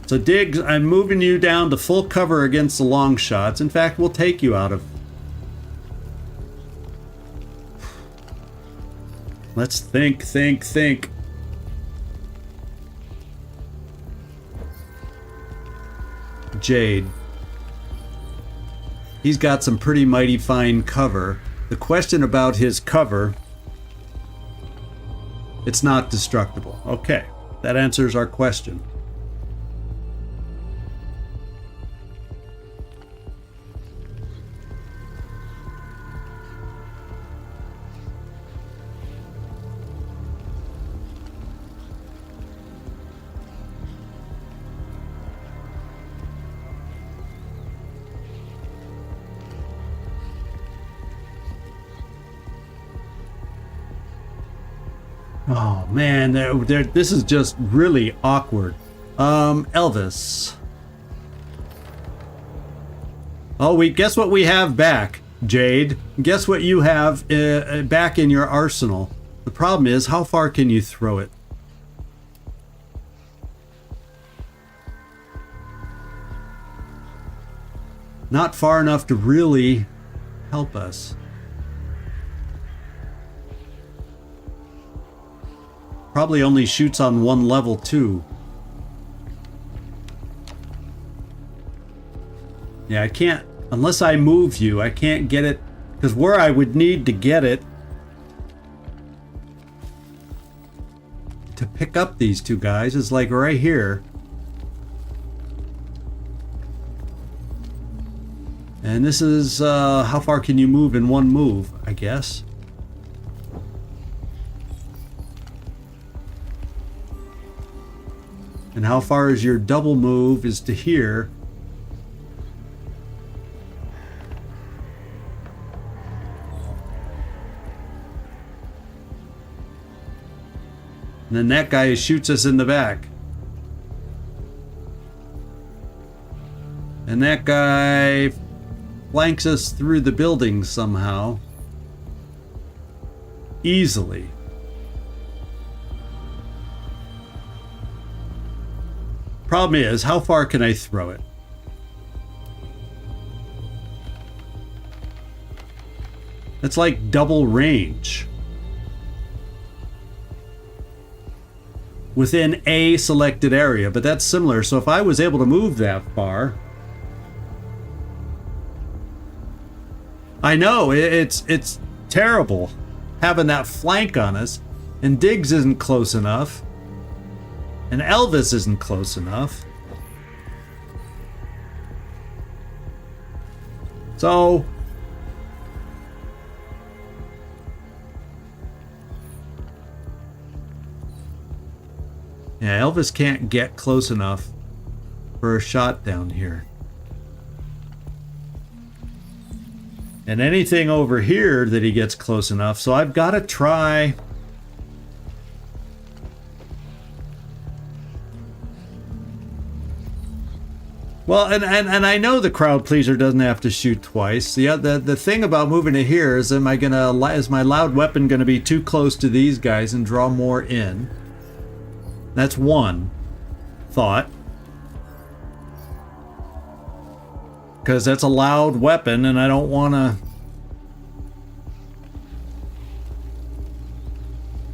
So Diggs, I'm moving you down to full cover against the long shots. In fact, we'll take you out of... Let's think. Jade. He's got some pretty mighty fine cover. The question about his cover, it's not destructible. Okay, that answers our question. Oh man, this is just really awkward. Elvis. Oh, guess what we have back, Jade? Guess what you have back in your arsenal? The problem is, how far can you throw it? Not far enough to really help us. Probably only shoots on one level too. Yeah, I can't, unless I move you, I can't get it, because where I would need to get it to pick up these two guys is like right here. And this is, how far can you move in one move, I guess. And And how far is your double move is to here. And then that guy shoots us in the back. And that guy flanks us through the building somehow. Easily. Problem is, how far can I throw it? It's like double range. Within a selected area, but that's similar. So if I was able to move that far... I know, it's terrible having that flank on us, and Diggs isn't close enough, and Elvis isn't close enough. So... yeah, Elvis can't get close enough for a shot down here. And anything over here that he gets close enough, so I've got to try... well, and I know the crowd pleaser doesn't have to shoot twice. The thing about moving it here is, is my loud weapon going to be too close to these guys and draw more in? That's one thought. Because that's a loud weapon and I don't want to...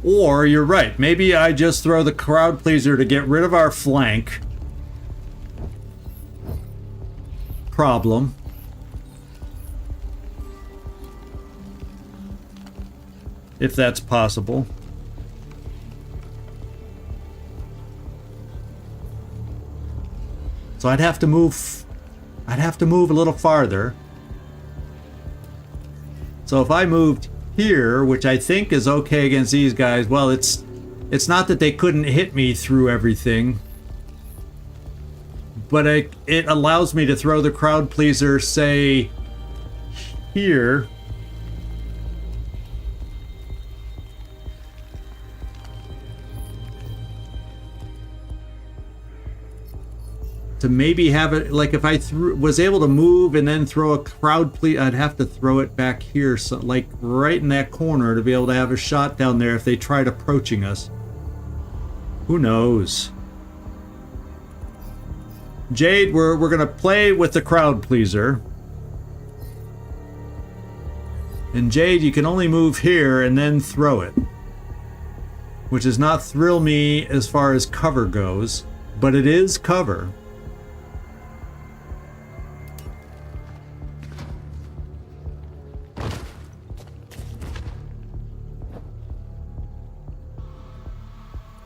or, you're right, maybe I just throw the crowd pleaser to get rid of our flank problem. If that's possible. So I'd have to move a little farther. So if I moved here, which I think is okay against these guys, well, it's not that they couldn't hit me through everything, but it allows me to throw the crowd pleaser, say, here. To maybe have it, like if I was able to move and then throw a crowd pleaser, I'd have to throw it back here, so like right in that corner, to be able to have a shot down there if they tried approaching us. Who knows? Jade, we're gonna play with the crowd pleaser. And Jade, you can only move here and then throw it. Which does not thrill me as far as cover goes, but it is cover.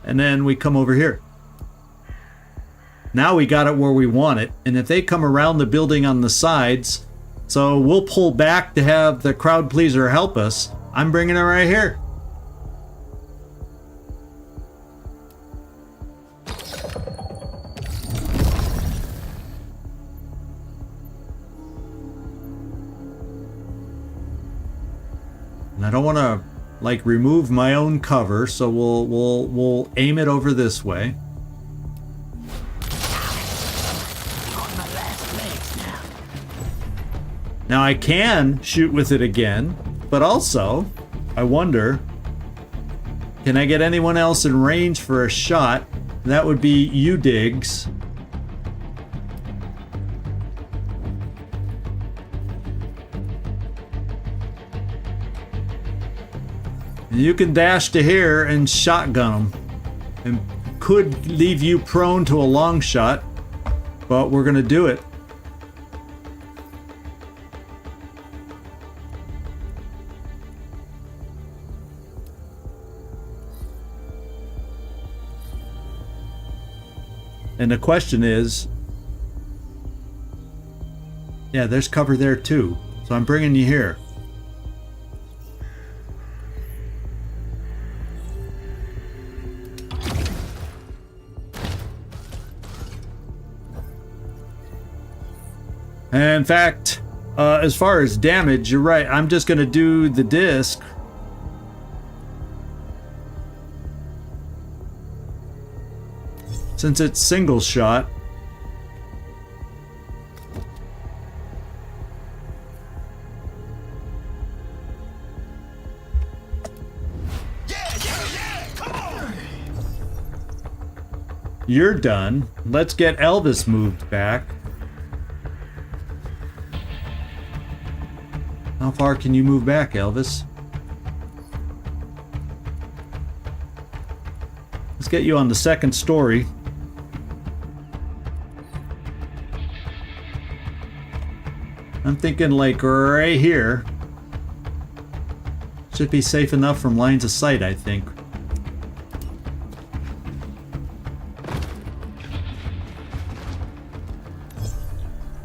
And then we come over here. Now we got it where we want it. And if they come around the building on the sides, so we'll pull back to have the crowd pleaser help us. I'm bringing it right here. And I don't want to like remove my own cover, so we'll aim it over this way. On my last legs now. Now I can shoot with it again, but also I wonder, can I get anyone else in range for a shot? That would be you, Diggs. You can dash to here and shotgun them, and could leave you prone to a long shot, but we're gonna do it. And the question is, yeah, there's cover there too, so I'm bringing you here. In fact, as far as damage, you're right. I'm just going to do the disc. Since it's single shot. You're done. Let's get Elvis moved back. How far can you move back, Elvis? Let's get you on the second story. I'm thinking like right here. Should be safe enough from lines of sight, I think.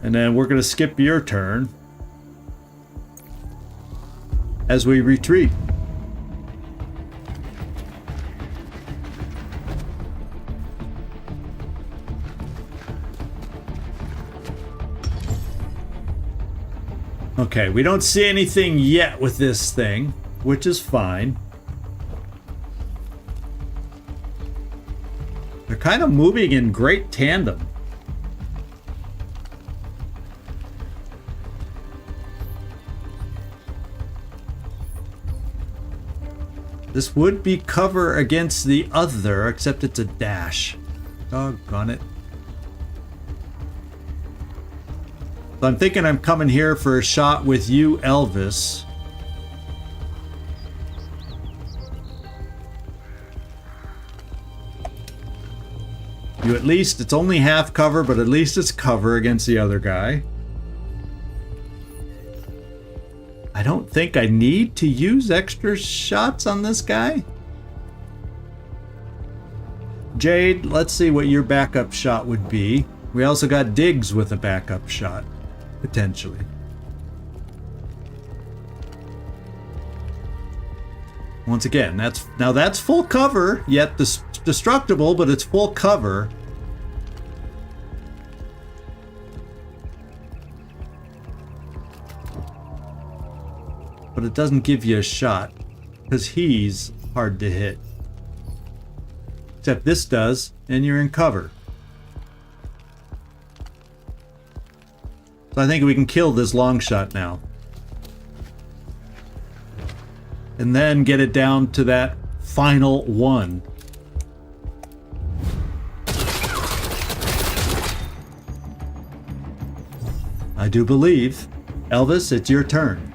And then we're going to skip your turn as we retreat. Okay, we don't see anything yet with this thing, which is fine. They're kind of moving in great tandem. This would be cover against the other, except it's a dash. Doggone it. So I'm thinking I'm coming here for a shot with you, Elvis. You at least, it's only half cover, but at least it's cover against the other guy. I don't think I need to use extra shots on this guy. Jade, let's see what your backup shot would be. We also got Diggs with a backup shot, potentially. Once again, that's full cover, yet destructible, but it's full cover. But it doesn't give you a shot, because he's hard to hit. Except this does, and you're in cover. So I think we can kill this long shot now. And then get it down to that final one. I do believe. Elvis, it's your turn.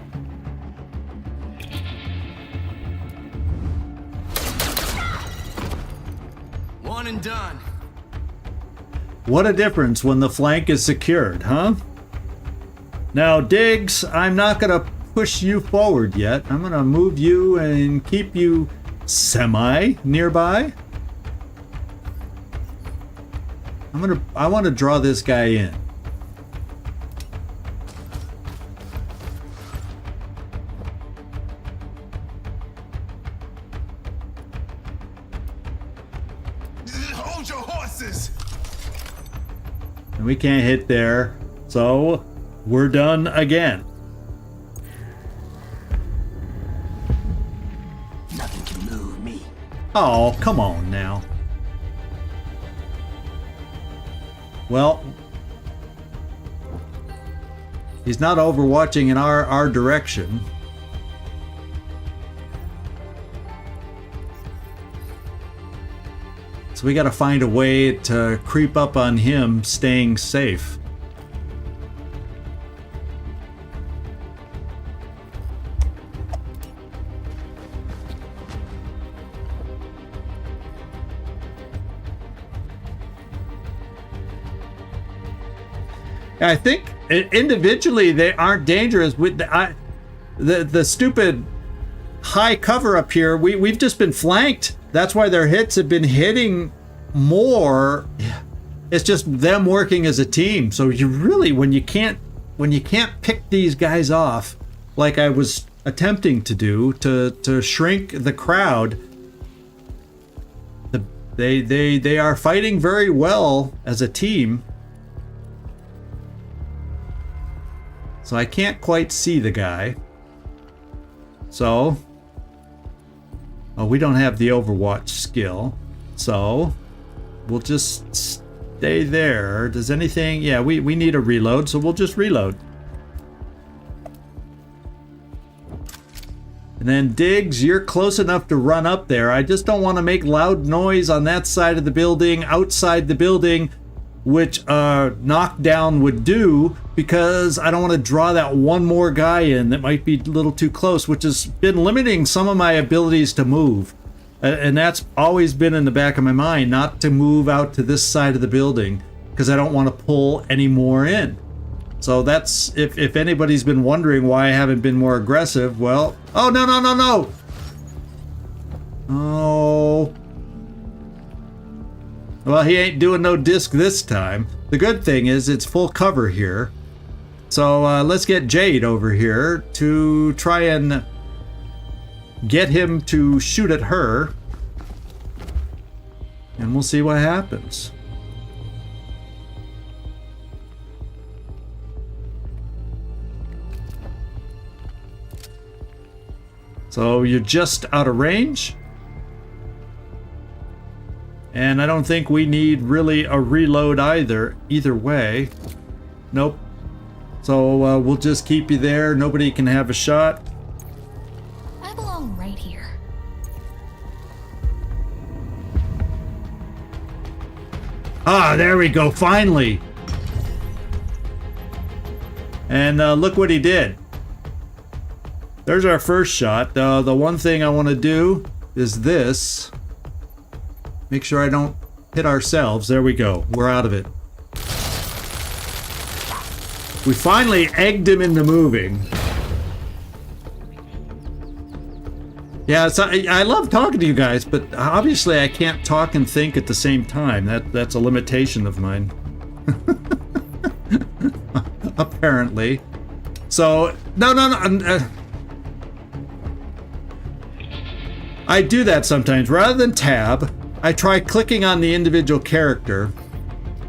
One and done. What a difference when the flank is secured, huh? Now, Diggs, I'm not going to push you forward yet. I'm going to move you and keep you semi nearby. I want to draw this guy in. Hold your horses! And we can't hit there, so we're done again. Nothing can move me. Oh, come on now. Well, he's not overwatching in our direction. So we got to find a way to creep up on him staying safe. I think individually they aren't dangerous. With the stupid high cover up here, we've just been flanked. That's why their hits have been hitting more. It's just them working as a team. So you really, when you can't pick these guys off, like I was attempting to do to shrink the crowd, they are fighting very well as a team. So I can't quite see the guy. So... Oh, we don't have the Overwatch skill. So... We'll just stay there. Does anything... Yeah, we need a reload, so we'll just reload. And then Diggs, you're close enough to run up there. I just don't want to make loud noise on that side of the building, outside the building, which knockdown would do, because I don't want to draw that one more guy in that might be a little too close, which has been limiting some of my abilities to move. And that's always been in the back of my mind, not to move out to this side of the building, because I don't want to pull any more in. So that's, if anybody's been wondering why I haven't been more aggressive, well... Oh, no, no, no, no! Oh... Well, he ain't doing no disc this time. The good thing is it's full cover here. So let's get Jade over here to try and get him to shoot at her. And we'll see what happens. So you're just out of range. And I don't think we need really a reload either way. Nope. So we'll just keep you there. Nobody can have a shot. I belong right here. Ah, there we go, finally. And look what he did. There's our first shot. The one thing I want to do is this. Make sure I don't hit ourselves. There we go. We're out of it. We finally egged him into moving. Yeah, I love talking to you guys, but obviously I can't talk and think at the same time. That's a limitation of mine. Apparently. So, no. I do that sometimes. Rather than tab, I try clicking on the individual character.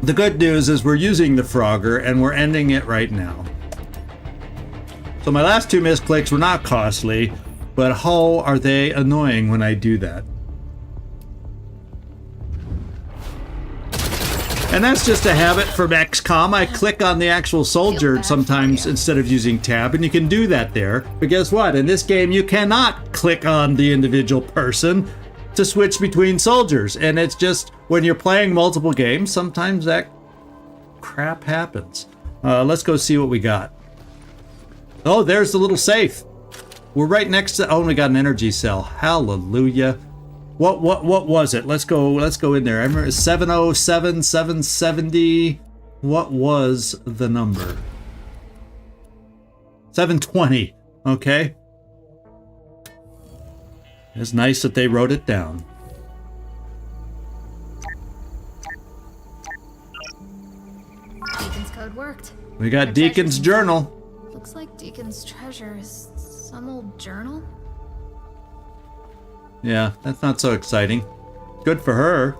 The good news is we're using the Frogger and we're ending it right now. So my last two misclicks were not costly, but how are they annoying when I do that? And that's just a habit from XCom. I click on the actual soldier sometimes instead of using tab, and you can do that there. But guess what? In this game, you cannot click on the individual person to switch between soldiers. And it's just, when you're playing multiple games, sometimes that crap happens. Let's go see what we got. Oh, there's the little safe. We're right next to, oh, we got an energy cell. Hallelujah. What was it? Let's go in there. I remember 707, 770. What was the number? 720. Okay. It's nice that they wrote it down. Deacon's code worked. We got Deacon's journal. Looks like Deacon's treasure is some old journal. Yeah, that's not so exciting. Good for her.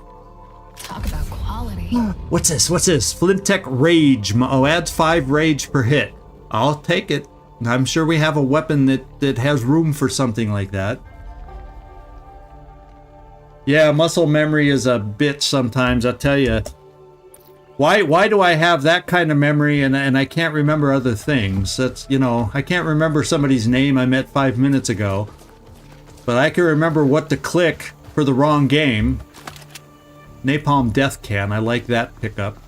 Talk about quality. What's this? What's this? Flintech Rage. Oh, adds 5 rage per hit. I'll take it. I'm sure we have a weapon that has room for something like that. Yeah, muscle memory is a bitch sometimes, I'll tell you. Why do I have that kind of memory and I can't remember other things? That's, you know, I can't remember somebody's name I met 5 minutes ago. But I can remember what to click for the wrong game. Napalm Death Can, I like that pickup.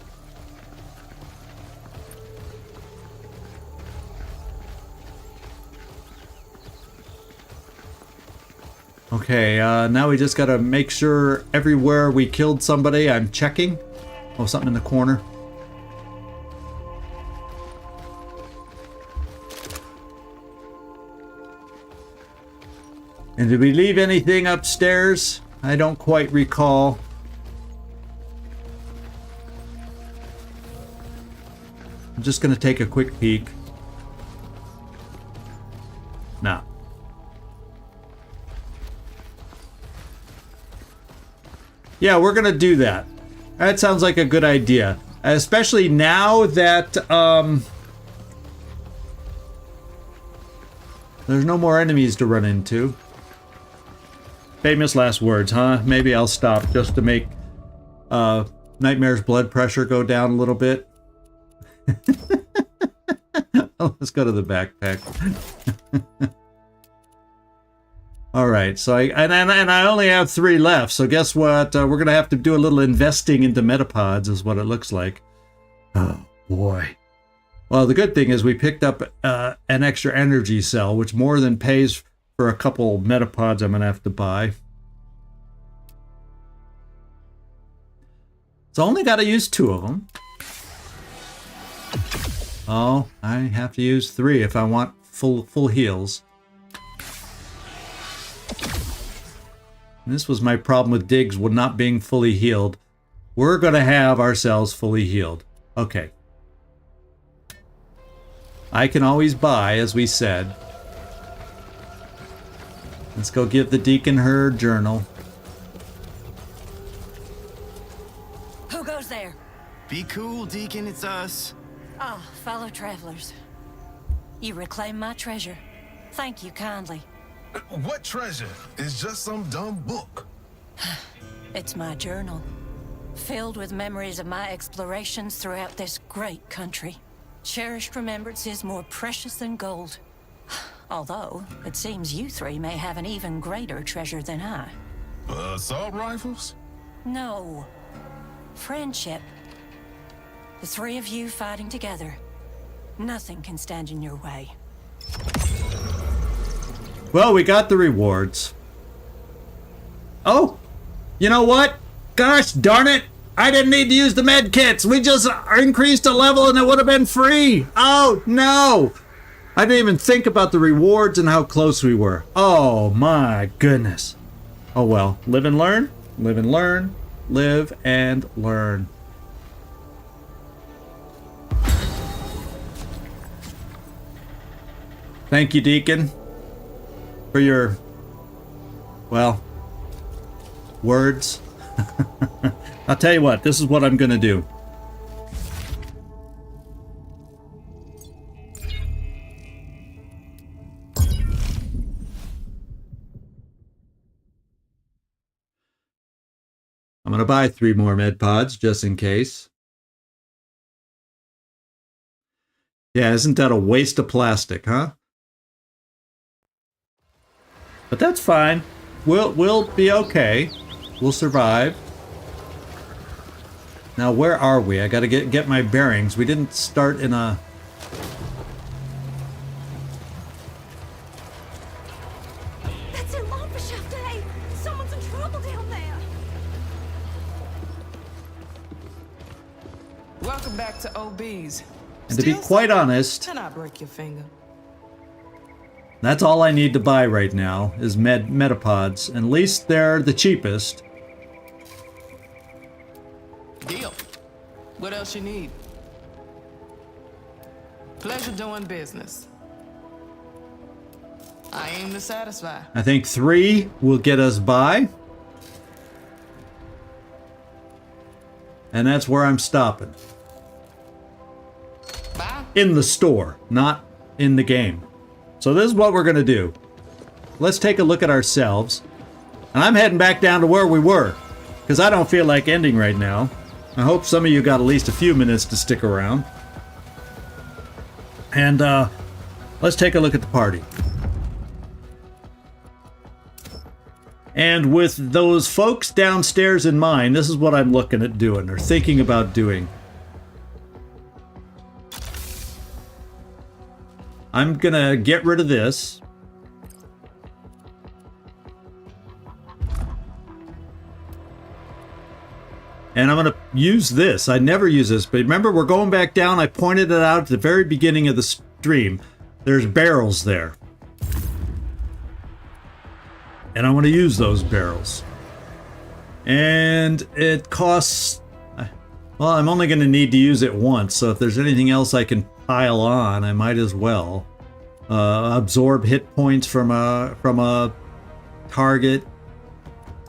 Okay, now we just gotta make sure everywhere we killed somebody, I'm checking. Oh, something in the corner. And did we leave anything upstairs? I don't quite recall. I'm just gonna take a quick peek. No. Yeah, we're gonna do that. That sounds like a good idea. Especially now that There's no more enemies to run into. Famous last words, huh? Maybe I'll stop just to make Nightmare's blood pressure go down a little bit. Let's go to the backpack. All right, so I only have 3 left. So guess what? We're gonna have to do a little investing into metapods, is what it looks like. Oh boy. Well, the good thing is we picked up an extra energy cell, which more than pays for a couple metapods I'm gonna have to buy. So only got to use 2 of them. Oh, I have to use 3 if I want full heals. And this was my problem with Diggs with not being fully healed. We're gonna have ourselves fully healed. Okay. I can always buy, as we said. Let's go give the Deacon her journal. Who goes there? Be cool, Deacon, it's us. Ah, fellow travelers. You reclaim my treasure. Thank you kindly. What treasure? It's just some dumb book. It's my journal, filled with memories of my explorations throughout this great country. Cherished remembrances more precious than gold. Although, it seems you 3 may have an even greater treasure than I. Assault rifles? No. Friendship. The 3 of you fighting together. Nothing can stand in your way. Well, we got the rewards. Oh! You know what? Gosh darn it! I didn't need to use the med kits! We just increased a level and it would have been free! Oh, no! I didn't even think about the rewards and how close we were. Oh, my goodness. Oh, well. Live and learn. Live and learn. Live and learn. Thank you, Deacon, for your, well, words. I'll tell you what, this is what I'm going to do. I'm going to buy 3 more med pods just in case. Yeah, isn't that a waste of plastic, huh? But that's fine. We'll be okay. We'll survive. Now, where are we? I got to get my bearings. We didn't start in a... That's a lava shaft, eh? Someone's in trouble down there. Welcome back to OB's. And to be quite honest, Can I break your finger? that's all I need to buy right now is metapods. At least they're the cheapest. Deal. What else you need? Pleasure doing business. I aim to satisfy. I think 3 will get us by. And that's where I'm stopping. Bye. In the store, not in the game. So this is what we're going to do. Let's take a look at ourselves. And I'm heading back down to where we were, because I don't feel like ending right now. I hope some of you got at least a few minutes to stick around. And let's take a look at the party. And with those folks downstairs in mind, this is what I'm looking at doing, or thinking about doing. I'm gonna get rid of this. And I'm gonna use this. I never use this, but remember, we're going back down. I pointed it out at the very beginning of the stream. There's barrels there. And I want to use those barrels. And it costs... Well, I'm only going to need to use it once, so if there's anything else I can pile on, I might as well. Absorb hit points from a target.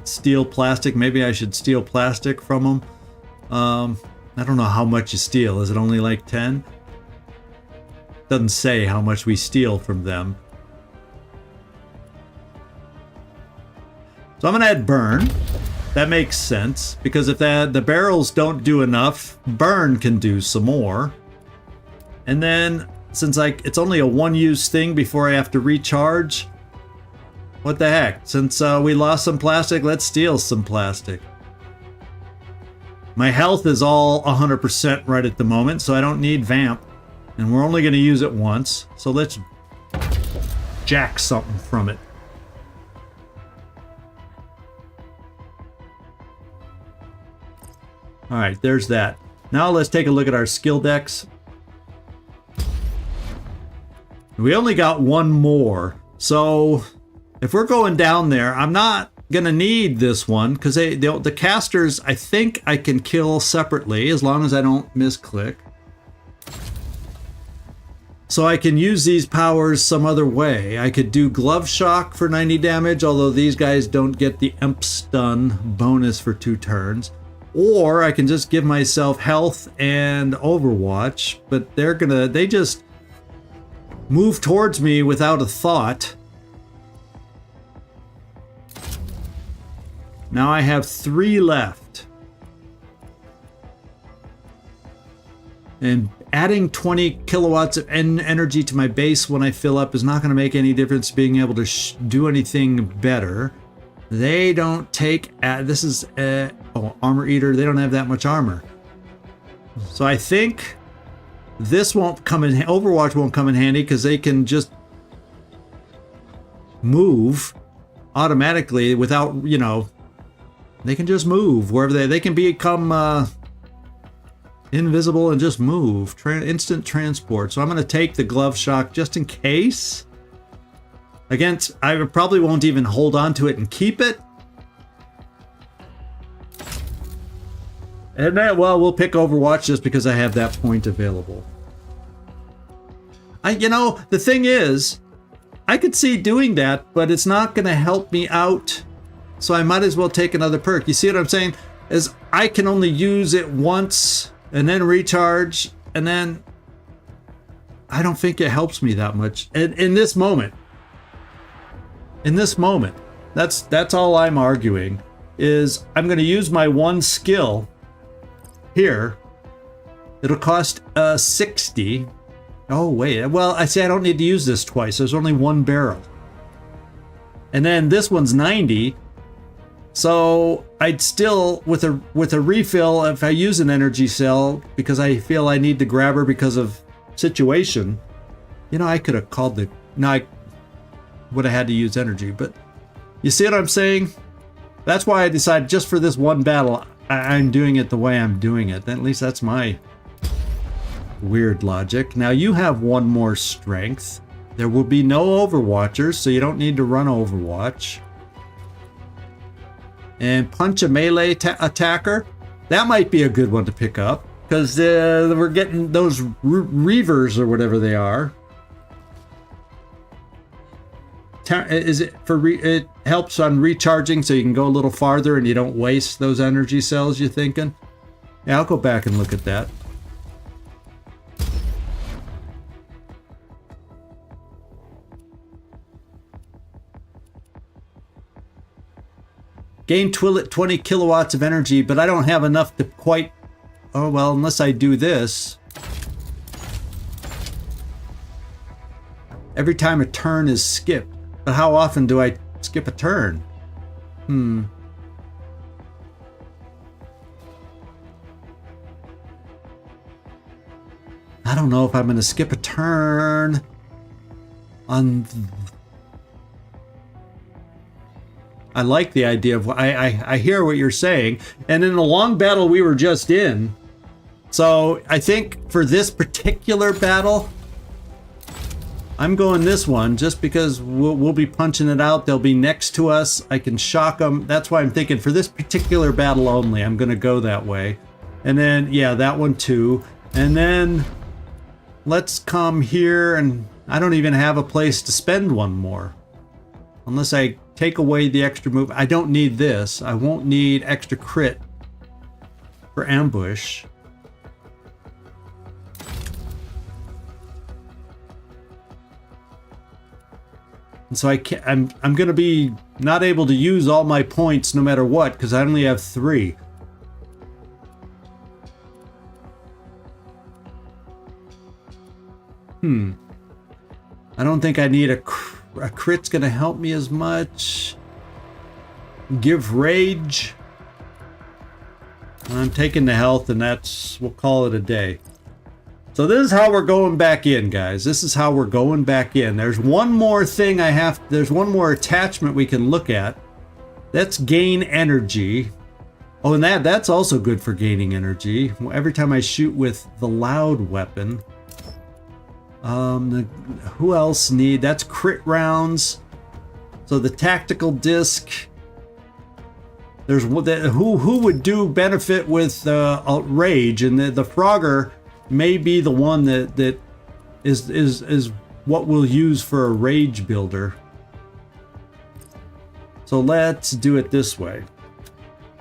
Steal plastic. Maybe I should steal plastic from them. I don't know how much you steal. Is it only like 10? Doesn't say how much we steal from them. So I'm going to add burn. That makes sense, because if the barrels don't do enough, burn can do some more. And then, since it's only a one-use thing before I have to recharge, what the heck? Since we lost some plastic, let's steal some plastic. My health is all 100% right at the moment, so I don't need vamp. And we're only going to use it once, so let's jack something from it. Alright, there's that. Now let's take a look at our skill decks. We only got one more. So, if we're going down there, I'm not going to need this one. Because the casters, I think I can kill separately as long as I don't misclick. So I can use these powers some other way. I could do Glove Shock for 90 damage, although these guys don't get the Imp Stun bonus for 2 turns. Or I can just give myself health and Overwatch, but they just move towards me without a thought. Now I have 3 left. And adding 20 kilowatts of energy to my base when I fill up is not going to make any difference being able to do anything better. They don't take... this is... Armor Eater. They don't have that much armor. So I think this won't come in... Overwatch won't come in handy because they can just move automatically without, they can just move wherever they can become invisible and just move. Instant transport. So I'm going to take the Glove Shock just in case. Against, I probably won't even hold on to it and keep it. And then, well, we'll pick Overwatch just because I have that point available. The thing is, I could see doing that, but it's not going to help me out. So I might as well take another perk. You see what I'm saying? Is I can only use it once and then recharge, and then I don't think it helps me that much in this moment. In this moment, that's all I'm arguing. Is I'm going to use my one skill here. It'll cost 60. Oh wait, well I say I don't need to use this twice. There's only one barrel, and then this one's 90. So I'd still with a refill if I use an energy cell because I feel I need to grab her because of situation. I could have called the I would have had to use energy, but you see what I'm saying? That's why I decided just for this one battle, I'm doing it the way I'm doing it. At least that's my weird logic. Now you have one more strength. There will be no Overwatchers, so you don't need to run Overwatch. And punch a melee attacker. That might be a good one to pick up because we're getting those Reavers or whatever they are. Is it for it helps on recharging so you can go a little farther and you don't waste those energy cells, you thinking? Yeah, I'll go back and look at that. Gain 20 kilowatts of energy, but I don't have enough to quite... Oh, well, unless I do this. Every time a turn is skipped. But how often do I skip a turn? I don't know if I'm going to skip a turn on... I like the idea of... I hear what you're saying. And in the long battle we were just in, so I think for this particular battle, I'm going this one just because we'll be punching it out. They'll be next to us. I can shock them. That's why I'm thinking for this particular battle only, I'm going to go that way. And then, yeah, that one too. And then let's come here, and I don't even have a place to spend one more. Unless I take away the extra move. I don't need this. I won't need extra crit for ambush. And so I can't, I'm going to be not able to use all my points no matter what, because I only have 3. I don't think I need a crit's going to help me as much. Give rage. I'm taking the health, and we'll call it a day. So this is how we're going back in, guys. This is how we're going back in. There's one more thing there's one more attachment we can look at. That's gain energy. Oh, and that's also good for gaining energy. Every time I shoot with the loud weapon. Who else need? That's crit rounds. So the tactical disc. There's who would do benefit with rage, and the Frogger may be the one that is what we'll use for a rage builder. So let's do it this way.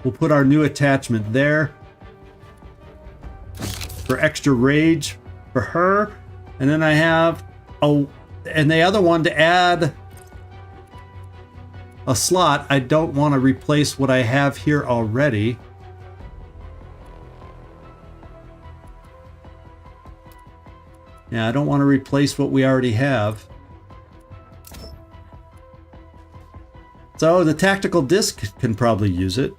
We'll put our new attachment there for extra rage for her. And then I have and the other one to add a slot. I don't want to replace what I have here already. Yeah, I don't want to replace what we already have. So the tactical disc can probably use it.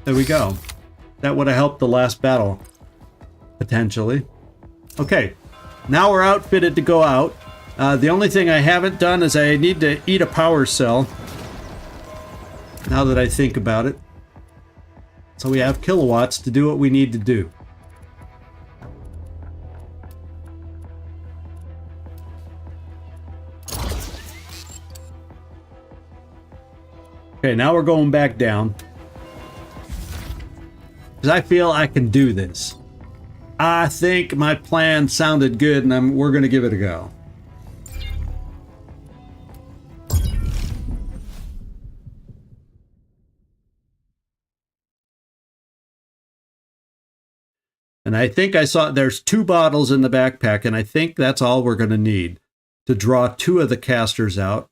There we go. That would have helped the last battle. Potentially. Okay, now we're outfitted to go out. The only thing I haven't done is I need to eat a power cell. Now that I think about it. So we have kilowatts to do what we need to do. Okay, now we're going back down. Because I feel I can do this. I think my plan sounded good, and we're going to give it a go. And I think I saw there's 2 bottles in the backpack, and I think that's all we're going to need to draw 2 of the casters out.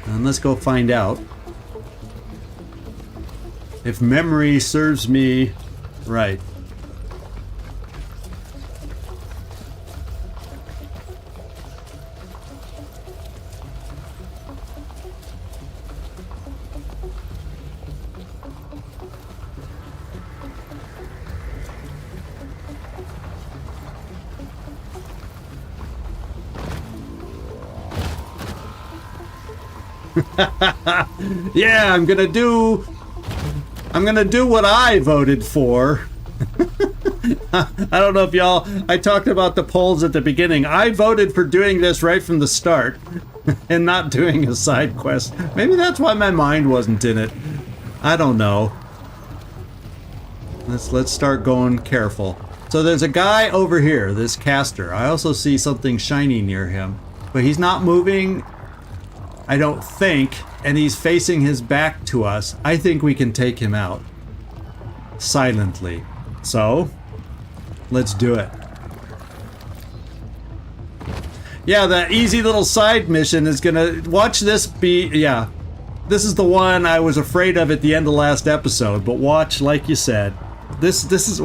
And let's go find out if memory serves me right. Yeah, I'm gonna do what I voted for. I don't know if y'all, I talked about the polls at the beginning. I voted for doing this right from the start and not doing a side quest. Maybe that's why my mind wasn't in it. I don't know. Let's start going careful. So there's a guy over here, this caster. I also see something shiny near him, but he's not moving, I don't think, and he's facing his back to us. I think we can take him out silently. So, let's do it. Yeah, that easy little side mission is gonna... Watch this be... Yeah. This is the one I was afraid of at the end of last episode, but watch, like you said. This is...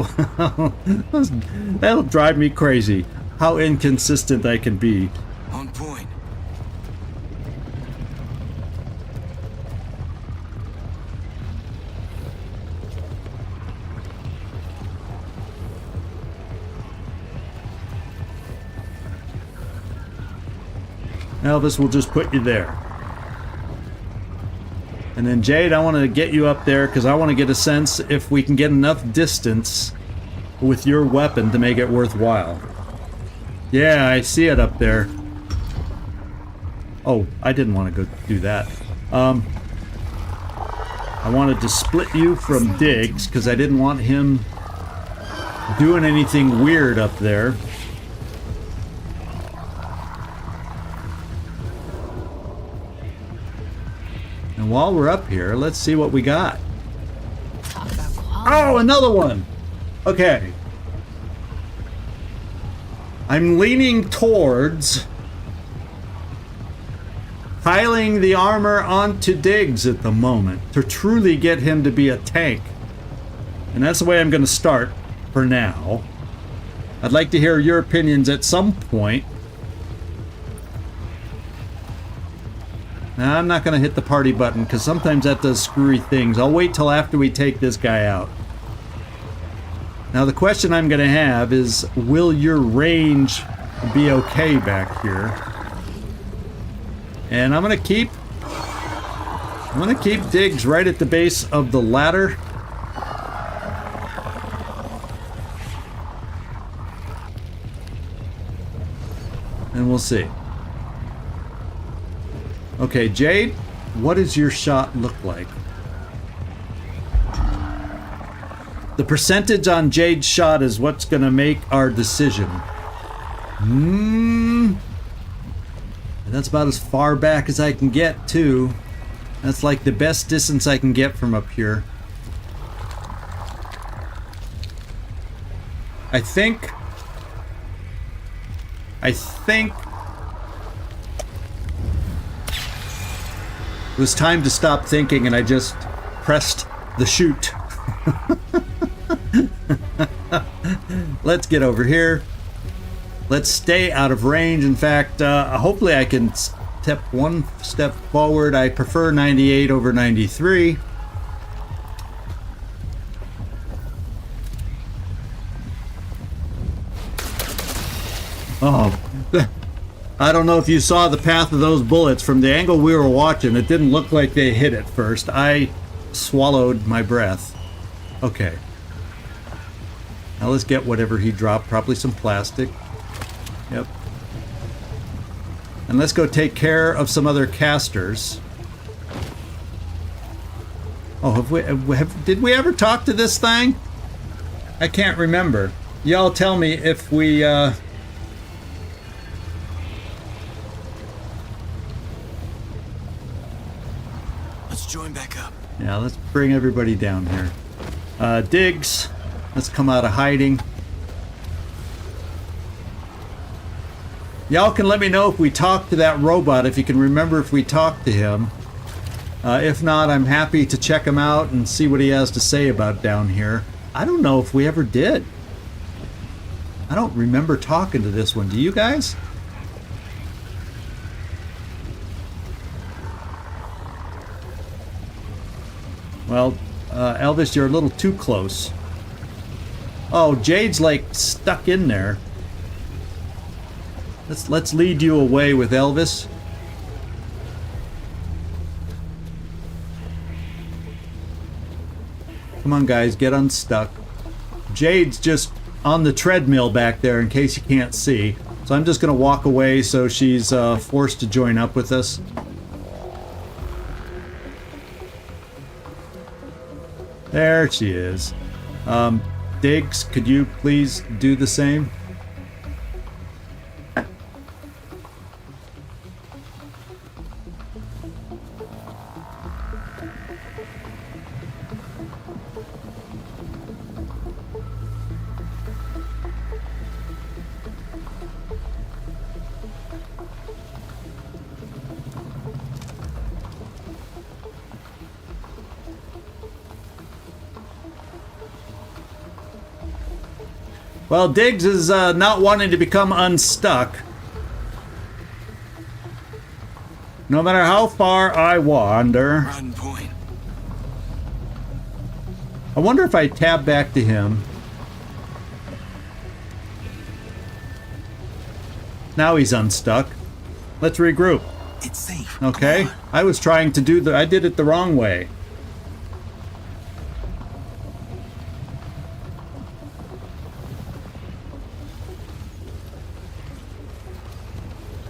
That'll drive me crazy. How inconsistent I can be. On point. Elvis will just put you there. And then Jade, I want to get you up there because I want to get a sense if we can get enough distance with your weapon to make it worthwhile. Yeah, I see it up there. Oh, I didn't want to go do that. I wanted to split you from Diggs because I didn't want him doing anything weird up there. And while we're up here, let's see what we got. Oh, another one! Okay. I'm leaning towards piling the armor onto Diggs at the moment to truly get him to be a tank. And that's the way I'm going to start for now. I'd like to hear your opinions at some point. Now, I'm not going to hit the party button because sometimes that does screwy things. I'll wait till after we take this guy out. Now, the question I'm going to have is, will your range be okay back here? And I'm going to keep Diggs right at the base of the ladder. And we'll see. Okay, Jade, what does your shot look like? The percentage on Jade's shot is what's going to make our decision. That's about as far back as I can get, too. That's like the best distance I can get from up here. I think it was time to stop thinking, and I just pressed the shoot. Let's get over here. Let's stay out of range. In fact, hopefully I can step one step forward. I prefer 98 over 93. Oh, I don't know if you saw the path of those bullets from the angle we were watching. It didn't look like they hit at first. I swallowed my breath. Okay. Now let's get whatever he dropped. Probably some plastic. Yep. And let's go take care of some other casters. Oh, did we ever talk to this thing? I can't remember. Y'all tell me if we, Let's join back up. Yeah, let's bring everybody down here. Diggs, let's come out of hiding. Y'all can let me know if we talked to that robot, if you can remember if we talked to him. If not, I'm happy to check him out and see what he has to say about down here. I don't know if we ever did. I don't remember talking to this one. Do you guys? Well, Elvis, you're a little too close. Oh, Jade's like stuck in there. Let's lead you away with Elvis. Come on, guys, get unstuck. Jade's just on the treadmill back there in case you can't see. So I'm just going to walk away so she's forced to join up with us. There she is. Diggs, could you please do the same? Well, Diggs is not wanting to become unstuck. No matter how far I wander. Riding point. I wonder if I tab back to him. Now he's unstuck. Let's regroup. It's safe. Okay. I was trying to do I did it the wrong way.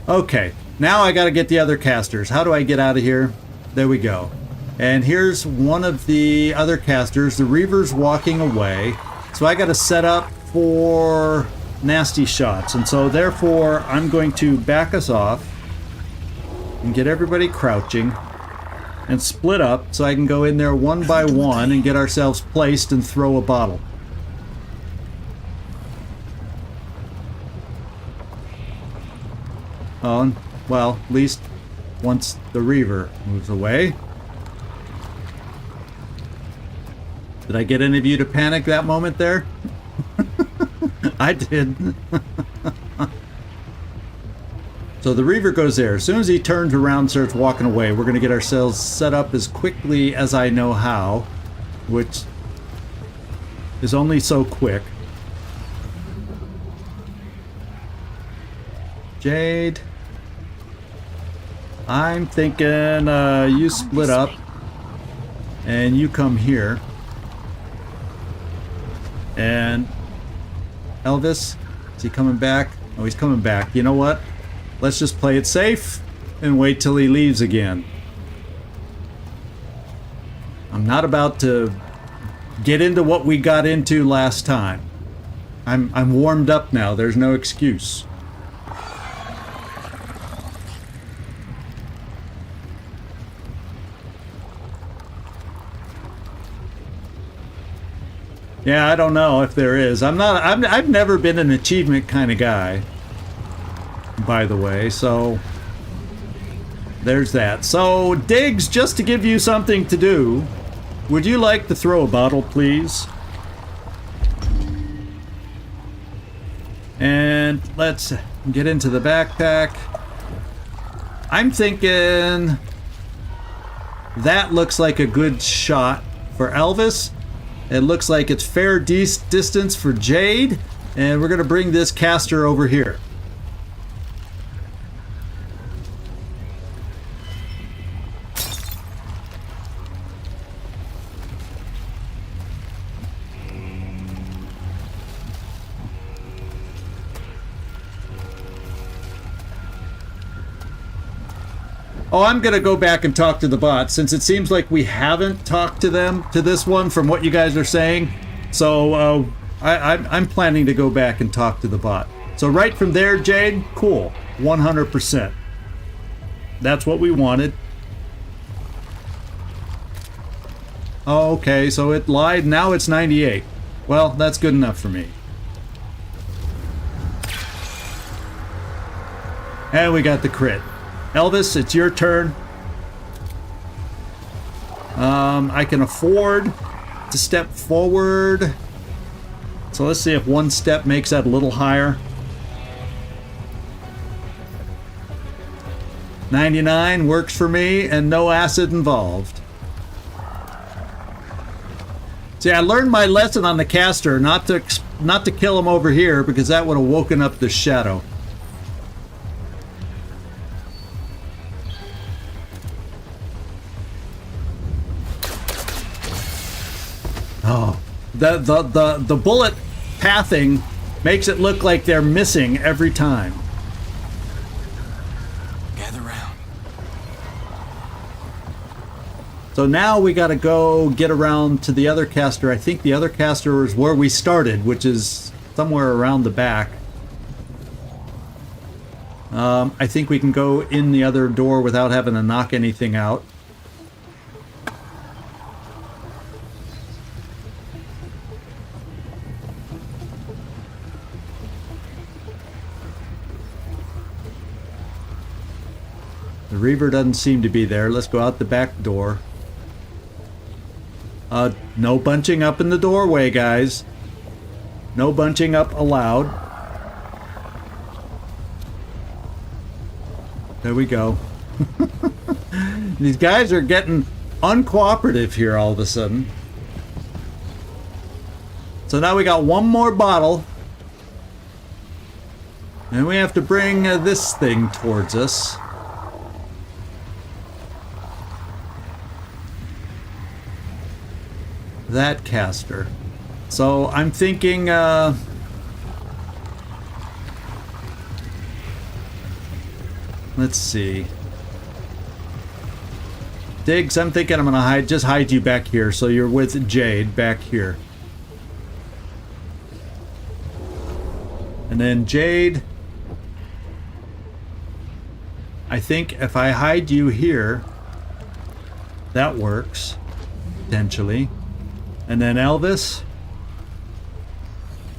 Okay, now I gotta get the other casters. How do I get out of here? There we go. And here's one of the other casters. The Reaver's walking away. So I gotta set up for nasty shots. And so therefore, I'm going to back us off and get everybody crouching and split up so I can go in there one by one and get ourselves placed and throw a bottle. Oh, well, at least once the Reaver moves away. Did I get any of you to panic that moment there? I did. So the Reaver goes there. As soon as he turns around and starts walking away, we're going to get ourselves set up as quickly as I know how, which is only so quick. Jade, I'm thinking you split up and you come here. And Elvis, is he coming back? Oh, he's coming back. You know what? Let's just play it safe and wait till he leaves again. I'm not about to get into what we got into last time. I'm warmed up now. There's no excuse. Yeah, I don't know if there is. I've never been an achievement kind of guy, by the way, so there's that. So, Diggs, just to give you something to do, would you like to throw a bottle, please? And let's get into the backpack. I'm thinking that looks like a good shot for Elvis. It looks like it's fair distance for Jade, and we're going to bring this caster over here. Oh, I'm going to go back and talk to the bot, since it seems like we haven't talked to them, to this one, from what you guys are saying. So, I'm planning to go back and talk to the bot. So right from there, Jade, cool. 100%. That's what we wanted. Oh, okay, so it lied. Now it's 98. Well, that's good enough for me. And we got the crit. Elvis, it's your turn. I can afford to step forward. So let's see if one step makes that a little higher. 99 works for me, and no acid involved. See, I learned my lesson on the caster, not to kill him over here, because that would have woken up the shadow. Oh, the bullet pathing makes it look like they're missing every time. Gather round. So now we got to go get around to the other caster. I think the other caster is where we started, which is somewhere around the back. I think we can go in the other door without having to knock anything out. The Reaver doesn't seem to be there. Let's go out the back door. No bunching up in the doorway, guys. No bunching up allowed. There we go. These guys are getting uncooperative here all of a sudden. So now we got one more bottle. And we have to bring this thing towards us. That caster. So I'm thinking let's see. Diggs, I'm thinking I'm gonna just hide you back here so you're with Jade back here. And then Jade, I think if I hide you here, that works potentially. And then Elvis,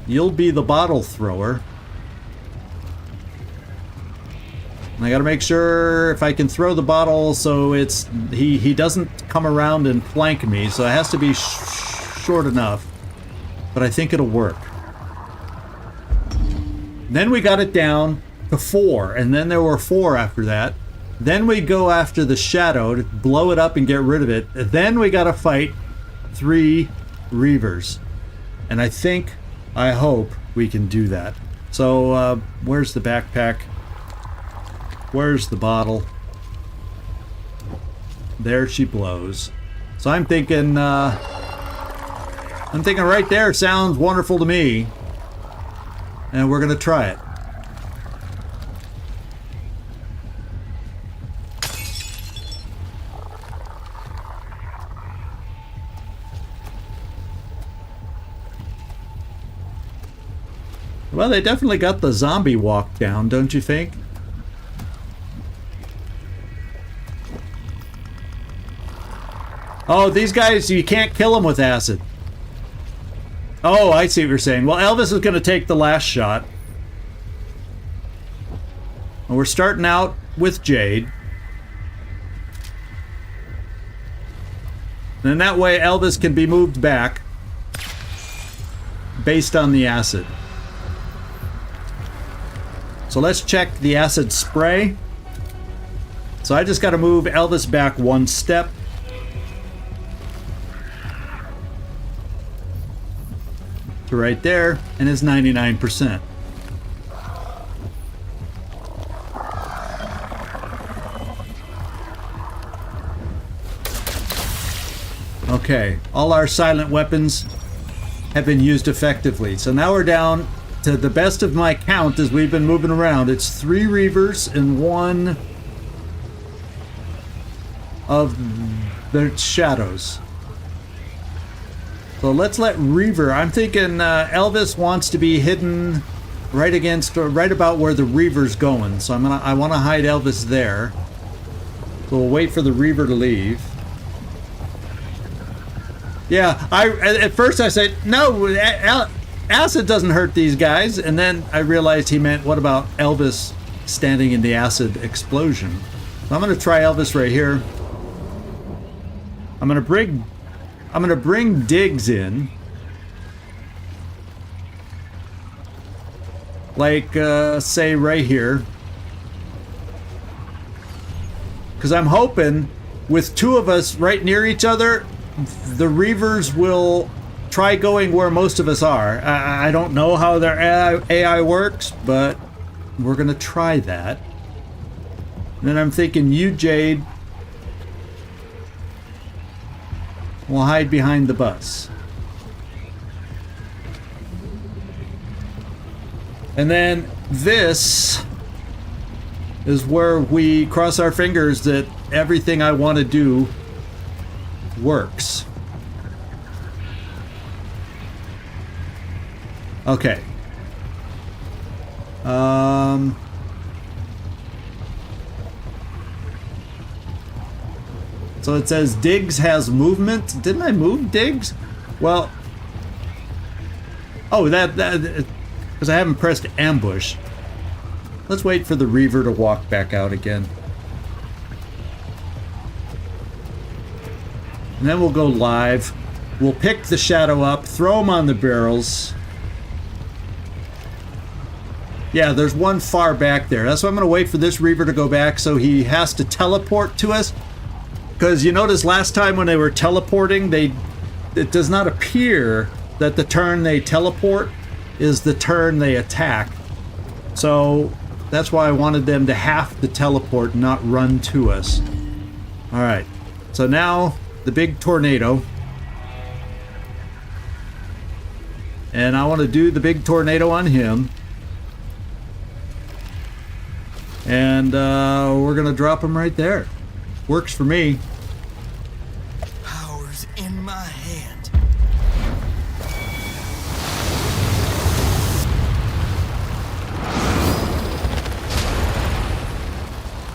you'll be the bottle thrower. And I gotta make sure if I can throw the bottle so it's he doesn't come around and flank me, so it has to be short enough. But I think it'll work. Then we got it down to 4, and then there were 4 after that. Then we go after the shadow to blow it up and get rid of it. Then we gotta fight 3 Reavers. And I hope we can do that. So, where's the backpack? Where's the bottle? There she blows. So I'm thinking right there sounds wonderful to me. And we're gonna try it. Well, they definitely got the zombie walk down, don't you think? Oh, these guys, you can't kill them with acid. Oh, I see what you're saying. Well, Elvis is going to take the last shot. And we're starting out with Jade. And that way Elvis can be moved back based on the acid. So let's check the acid spray. So I just got to move Elvis back 1 step. To right there, and it's 99%. Okay, all our silent weapons have been used effectively. So now we're down to the best of my count as we've been moving around. It's 3 Reavers and 1 of the shadows. So let's let Reaver. I'm thinking Elvis wants to be hidden right about where the Reaver's going. So I want to hide Elvis there. So we'll wait for the Reaver to leave. Yeah, at first I said no. Acid doesn't hurt these guys, and then I realized he meant what about Elvis standing in the acid explosion. So I'm going to try Elvis right here. I'm going to bring Diggs in. Like, say right here. Because I'm hoping with 2 of us right near each other, the Reavers will try going where most of us are. I don't know how their AI works, but we're going to try that. And then I'm thinking you, Jade, will hide behind the bus. And then this is where we cross our fingers that everything I want to do works. Okay. So it says Diggs has movement. Didn't I move Diggs? Well, oh, that because I haven't pressed ambush. Let's wait for the Reaver to walk back out again. And then we'll go live. We'll pick the shadow up, throw him on the barrels. Yeah, there's one far back there. That's why I'm going to wait for this Reaver to go back so he has to teleport to us. Because you notice last time when they were teleporting, it does not appear that the turn they teleport is the turn they attack. So that's why I wanted them to have to teleport, not run to us. Alright, so now the big tornado. And I want to do the big tornado on him. And we're going to drop him right there. Works for me. Power's in my hand.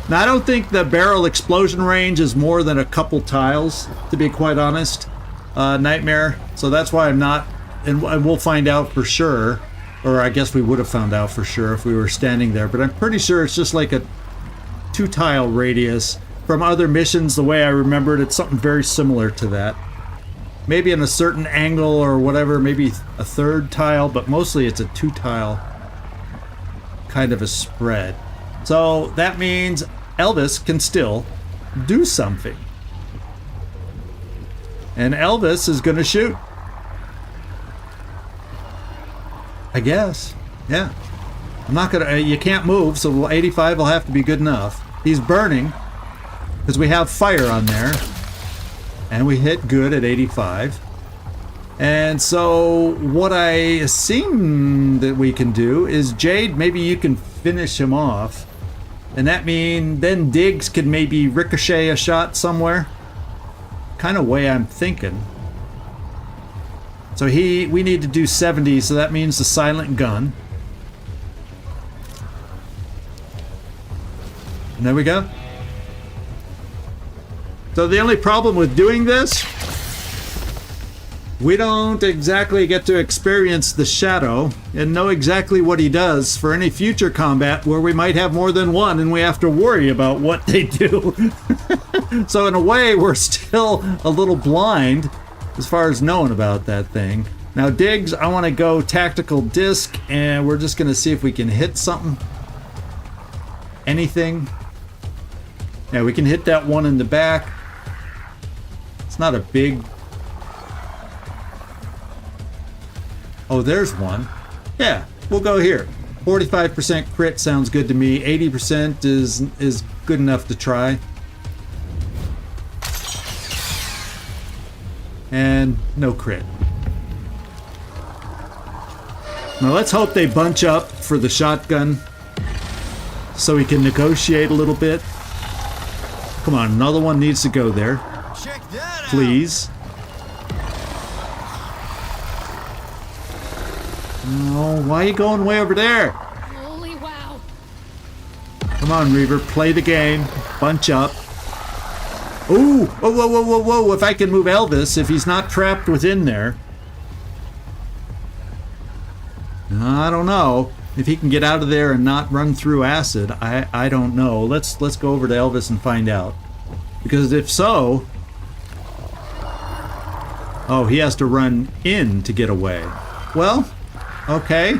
Now, I don't think the barrel explosion range is more than a couple tiles, to be quite honest. Nightmare. So that's why I'm not... And we'll find out for sure. Or I guess we would have found out for sure if we were standing there. But I'm pretty sure it's just like a 2-tile radius. From other missions, the way I remember it, it's something very similar to that. Maybe in a certain angle or whatever, maybe a 3rd tile, but mostly it's a 2-tile kind of a spread. So that means Elvis can still do something. And Elvis is gonna shoot. I guess. Yeah. I'm not gonna, you can't move, so 85 will have to be good enough. He's burning, because we have fire on there. And we hit good at 85. And so what I assume that we can do is, Jade, maybe you can finish him off. And that means then Diggs can maybe ricochet a shot somewhere. Kind of way I'm thinking. So we need to do 70, so that means the silent gun. And there we go. So the only problem with doing this, we don't exactly get to experience the shadow and know exactly what he does for any future combat where we might have more than one and we have to worry about what they do. So in a way, we're still a little blind as far as knowing about that thing. Now Diggs, I want to go tactical disc, and we're just going to see if we can hit something. Anything. Yeah, we can hit that one in the back. It's not a big... Oh, there's one. Yeah, we'll go here. 45% crit sounds good to me. 80% is good enough to try. And no crit. Now let's hope they bunch up for the shotgun so we can negotiate a little bit. Come on, another one needs to go there. Check that out. Please. Oh, why are you going way over there? Holy wow. Come on, Reaver, play the game. Bunch up. Ooh! Whoa, whoa, whoa, whoa, whoa! If I can move Elvis, if he's not trapped within there. I don't know. If he can get out of there and not run through acid, I don't know. Let's go over to Elvis and find out. Because if so... Oh, he has to run in to get away. Well, okay.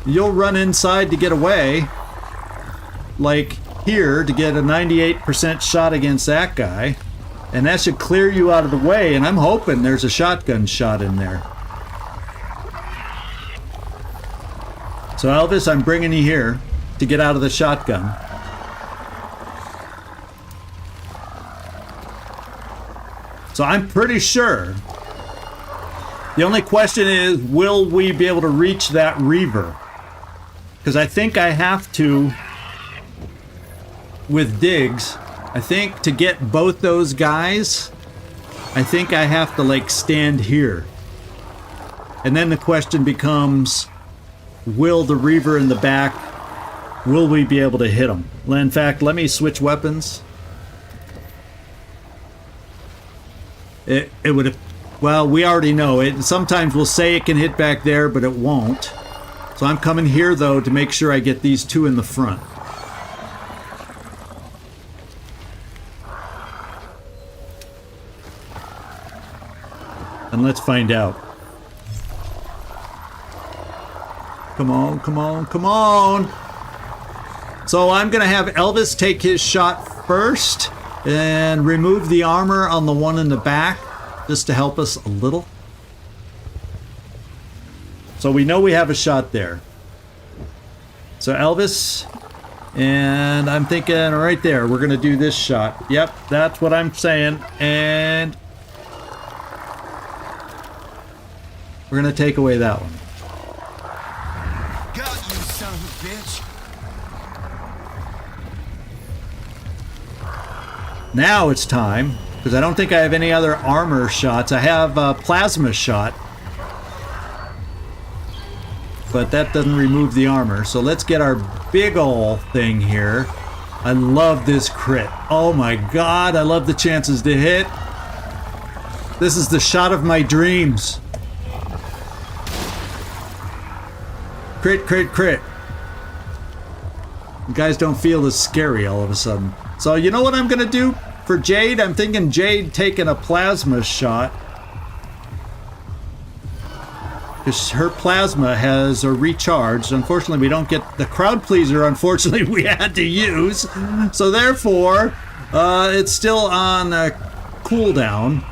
You'll run inside to get away. Like here to get a 98% shot against that guy. And that should clear you out of the way, and I'm hoping there's a shotgun shot in there. So Elvis, I'm bringing you here to get out of the shotgun. So I'm pretty sure the only question is, will we be able to reach that Reaver? Because I think I have to, with Diggs, I think to get both those guys, I think I have to like stand here. And then the question becomes, will the Reaver in the back, will we be able to hit him? In fact, let me switch weapons. It would have, well, we already know it. Sometimes we'll say it can hit back there, but it won't. So I'm coming here though to make sure I get these two in the front. And let's find out. Come on, come on, come on! So I'm gonna have Elvis take his shot first and remove the armor on the one in the back just to help us a little. So we know we have a shot there. So Elvis, and I'm thinking right there, we're gonna do this shot. Yep, that's what I'm saying. And we're gonna take away that one. Got you, son of a bitch. Now it's time, because I don't think I have any other armor shots. I have a plasma shot, but that doesn't remove the armor. So let's get our big ol' thing here. I love this crit. Oh my god, I love the chances to hit. This is the shot of my dreams. Crit, crit, crit. You guys don't feel as scary all of a sudden. So you know what I'm gonna do for Jade? I'm thinking Jade taking a plasma shot. Because her plasma has a recharge. Unfortunately, we don't get the crowd pleaser. Unfortunately, we had to use. So therefore, it's still on cooldown.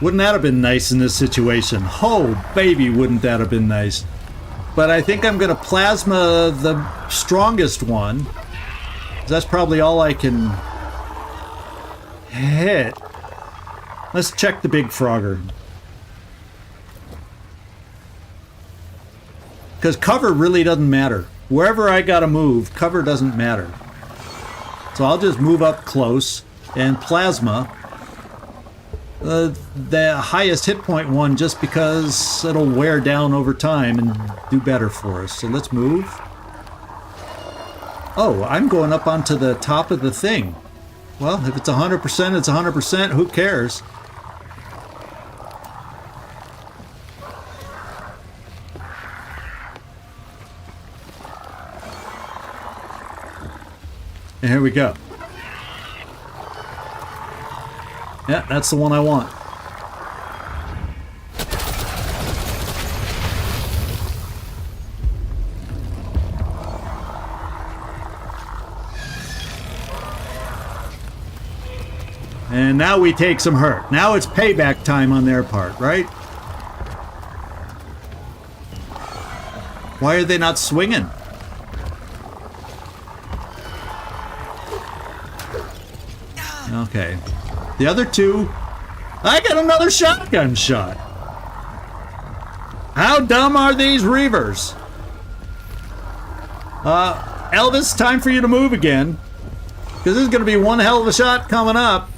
Wouldn't that have been nice in this situation? Oh, baby, wouldn't that have been nice? But I think I'm going to plasma the strongest one. That's probably all I can hit. Let's check the big Frogger. Because cover really doesn't matter. Wherever I gotta move, cover doesn't matter. So I'll just move up close and plasma the highest hit point one just because it'll wear down over time and do better for us. So let's move. Oh, I'm going up onto the top of the thing. Well, if it's 100%, it's 100%. Who cares? And here we go. Yeah, that's the one I want. And now we take some hurt. Now it's payback time on their part, right? Why are they not swinging? Okay. The other two, I got another shotgun shot. How dumb are these Reavers? Elvis, time for you to move again. Because this is going to be one hell of a shot coming up.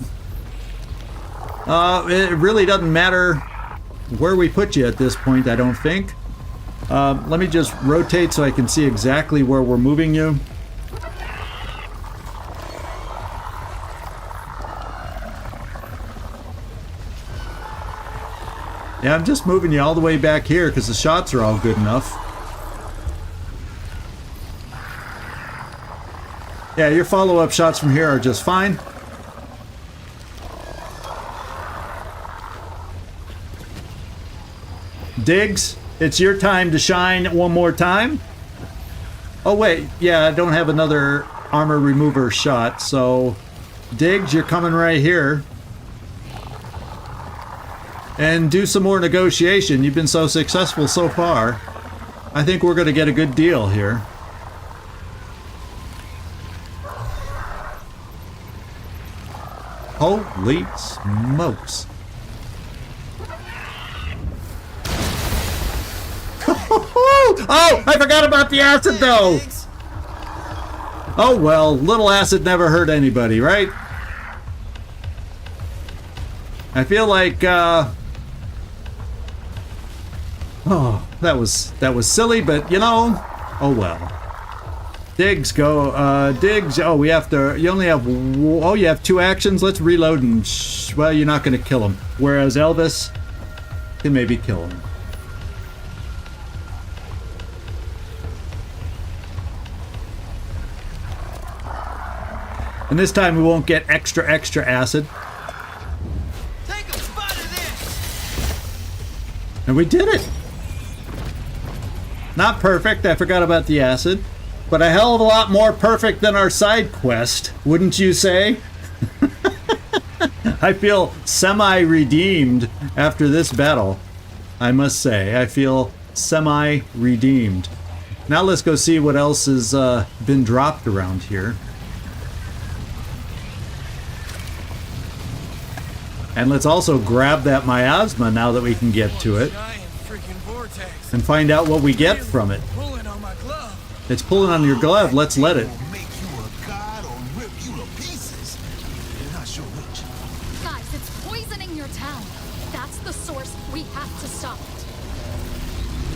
It really doesn't matter where we put you at this point, I don't think. Let me just rotate so I can see exactly where we're moving you. Yeah, I'm just moving you all the way back here because the shots are all good enough. Yeah, your follow-up shots from here are just fine. Diggs, it's your time to shine one more time. Oh wait, yeah, I don't have another armor remover shot, so Diggs, you're coming right here. And do some more negotiation. You've been so successful so far. I think we're going to get a good deal here. Holy smokes. Oh, I forgot about the acid though. Oh well, little acid never hurt anybody, right? I feel like oh, that was silly, but you know, oh well. Diggs, go. Diggs. Oh, we have to. You only have. Oh, you have 2 actions. Let's reload and. Well, you're not going to kill him. Whereas Elvis can maybe kill him. And this time we won't get extra acid. Take him, spotted this. And we did it. Not perfect, I forgot about the acid, but a hell of a lot more perfect than our side quest, wouldn't you say? I feel semi-redeemed after this battle, I must say. I feel semi-redeemed. Now let's go see what else has been dropped around here. And let's also grab that miasma now that we can get to it. And find out what we get from it. It's pulling on your glove. Let's let it. Make you a god or rip you to pieces. You're not sure which. Guys, it's poisoning your town. That's the source. We have to stop it.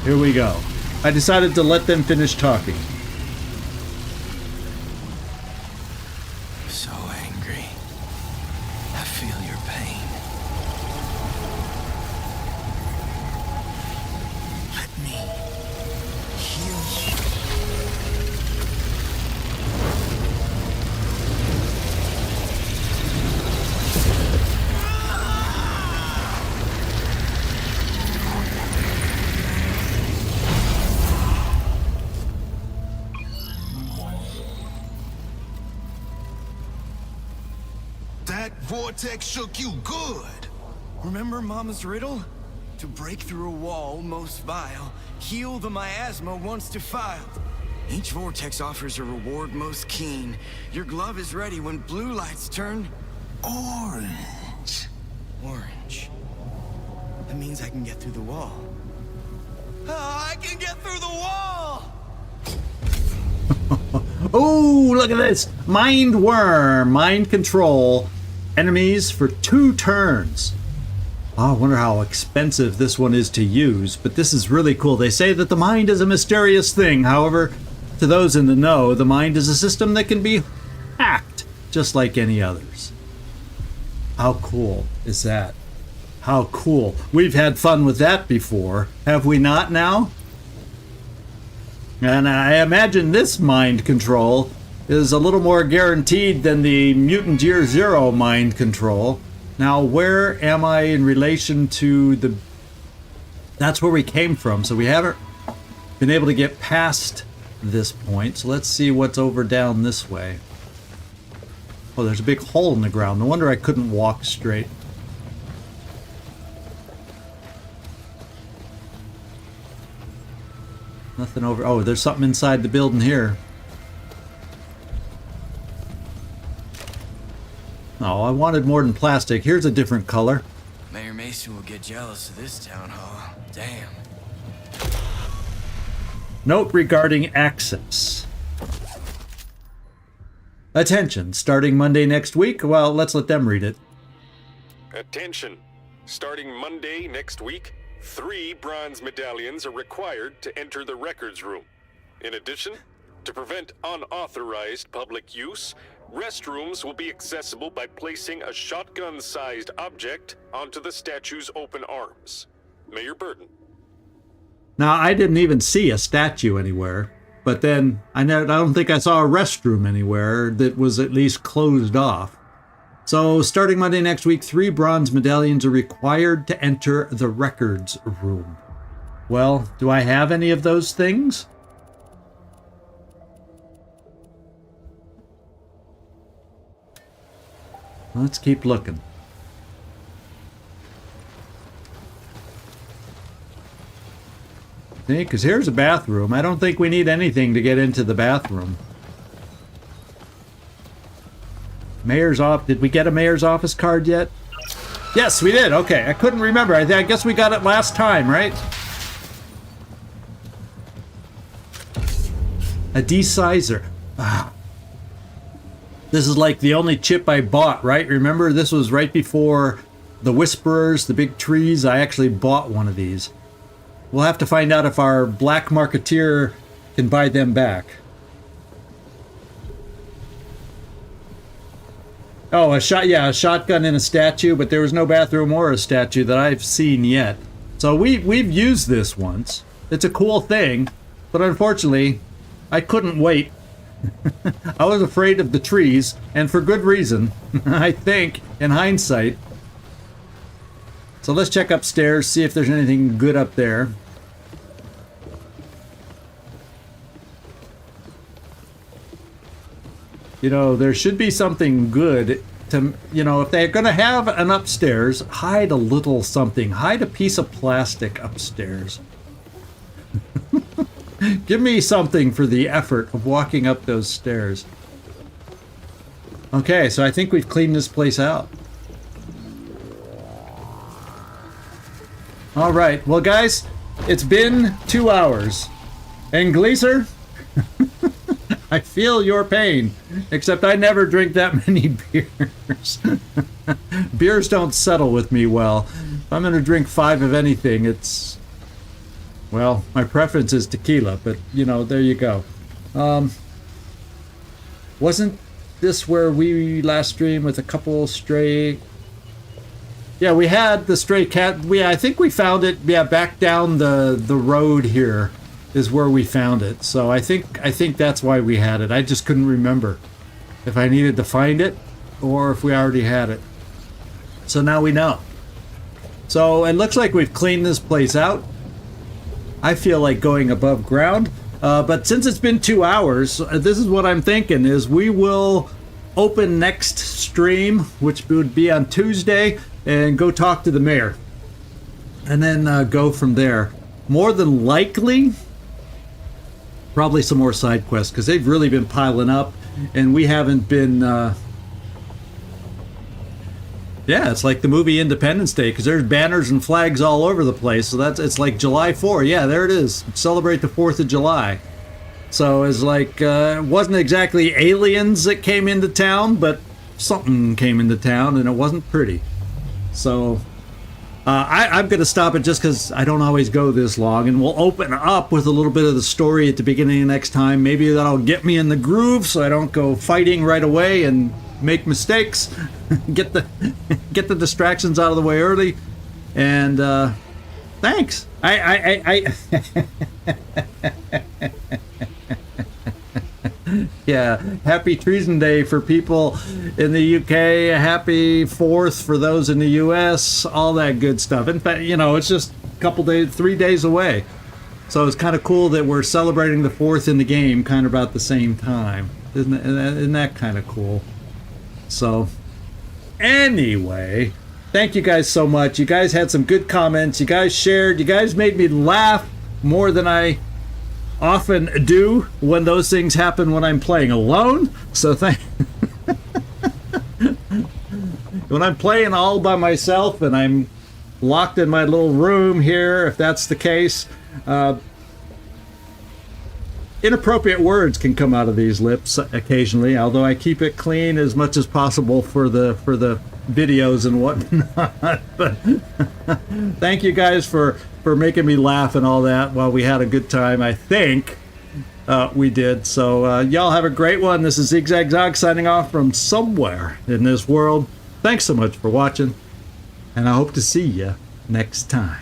Here we go. I decided to let them finish talking. So angry. I feel your pain. Let me heal you. vortex shook you good. Remember Mama's riddle? To break through a wall most vile, heal the miasma once defiled. Each vortex offers a reward most keen. Your glove is ready when blue lights turn Orange. orange. That means I can get through the wall. I can get through the wall! Oh, look at this! Mind worm, mind control. Enemies for 2 turns. Oh, I wonder how expensive this one is to use, but this is really cool. They say that the mind is a mysterious thing. However, to those in the know, the mind is a system that can be hacked, just like any others. How cool is that? How cool. We've had fun with that before, have we not now? And I imagine this mind control is a little more guaranteed than the Mutant Year Zero mind control. Now, where am I in relation to the... That's where we came from, so we haven't been able to get past this point. So let's see what's over down this way. Oh, there's a big hole in the ground. No wonder I couldn't walk straight. Nothing over... Oh, there's something inside the building here. Oh, I wanted more than plastic. Here's a different color. Mayor Mason will get jealous of this town hall. Damn. Note regarding access. Attention, starting Monday next week. Well, let's let them read it. Attention. Starting Monday next week, 3 bronze medallions are required to enter the records room. In addition, to prevent unauthorized public use, restrooms will be accessible by placing a shotgun-sized object onto the statue's open arms. Mayor Burton. Now, I didn't even see a statue anywhere, but then I don't think I saw a restroom anywhere that was at least closed off. So, starting Monday next week, 3 bronze medallions are required to enter the records room. Well, do I have any of those things? Let's keep looking. See, because here's a bathroom. I don't think we need anything to get into the bathroom. Mayor's off. Did we get a mayor's office card yet? Yes, we did. Okay, I couldn't remember. I guess we got it last time, right? A desizer. Ah. This is like the only chip I bought, right? Remember, this was right before the Whisperers, the big trees. I actually bought one of these. We'll have to find out if our black marketeer can buy them back. Oh, a shotgun in a statue, but there was no bathroom or a statue that I've seen yet. So we've used this once. It's a cool thing, but unfortunately, I couldn't wait. I was afraid of the trees, and for good reason, I think, in hindsight. So let's check upstairs, see if there's anything good up there. You know, there should be something good to, you know, if they're going to have an upstairs, hide a little something. Hide a piece of plastic upstairs. Give me something for the effort of walking up those stairs. Okay, so I think we've cleaned this place out. All right, well, guys, it's been 2 hours. And Gleaser, I feel your pain, except I never drink that many beers. Beers don't settle with me well. If I'm going to drink 5 of anything, it's... Well, my preference is tequila, but, you know, there you go. Wasn't this where we last streamed with a couple stray... Yeah, we had the stray cat. I think we found it, yeah, back down the road here is where we found it. So I think that's why we had it. I just couldn't remember if I needed to find it or if we already had it. So now we know. So it looks like we've cleaned this place out. I feel like going above ground, but since it's been 2 hours, this is what I'm thinking is we will open next stream, which would be on Tuesday, and go talk to the mayor. And then go from there. More than likely, probably some more side quests, because they've really been piling up, and we haven't been... Yeah, it's like the movie Independence Day, because there's banners and flags all over the place. So it's like July 4. Yeah, there it is. Celebrate the 4th of July. So it's like, it wasn't exactly aliens that came into town, but something came into town, and it wasn't pretty. So I'm going to stop it just because I don't always go this long, and we'll open up with a little bit of the story at the beginning of next time. Maybe that'll get me in the groove so I don't go fighting right away and make mistakes. get the distractions out of the way early. And thanks. Yeah, happy Treason Day for people in the UK. Happy 4th for those in the US. All that good stuff. In fact, you know, it's just a couple days, 3 days away. So it's kind of cool that we're celebrating the 4th in the game kind of about the same time. Isn't that kind of cool? So, anyway, thank you guys so much. You guys had some good comments. You guys shared. You guys made me laugh more than I often do when those things happen when I'm playing alone. So when I'm playing all by myself and I'm locked in my little room here, if that's the case, inappropriate words can come out of these lips occasionally, although I keep it clean as much as possible for the videos and whatnot. But thank you guys for making me laugh and all that while we had a good time. I think we did. So y'all have a great one. This is Zigzag Zog signing off from somewhere in this world. Thanks so much for watching, and I hope to see you next time.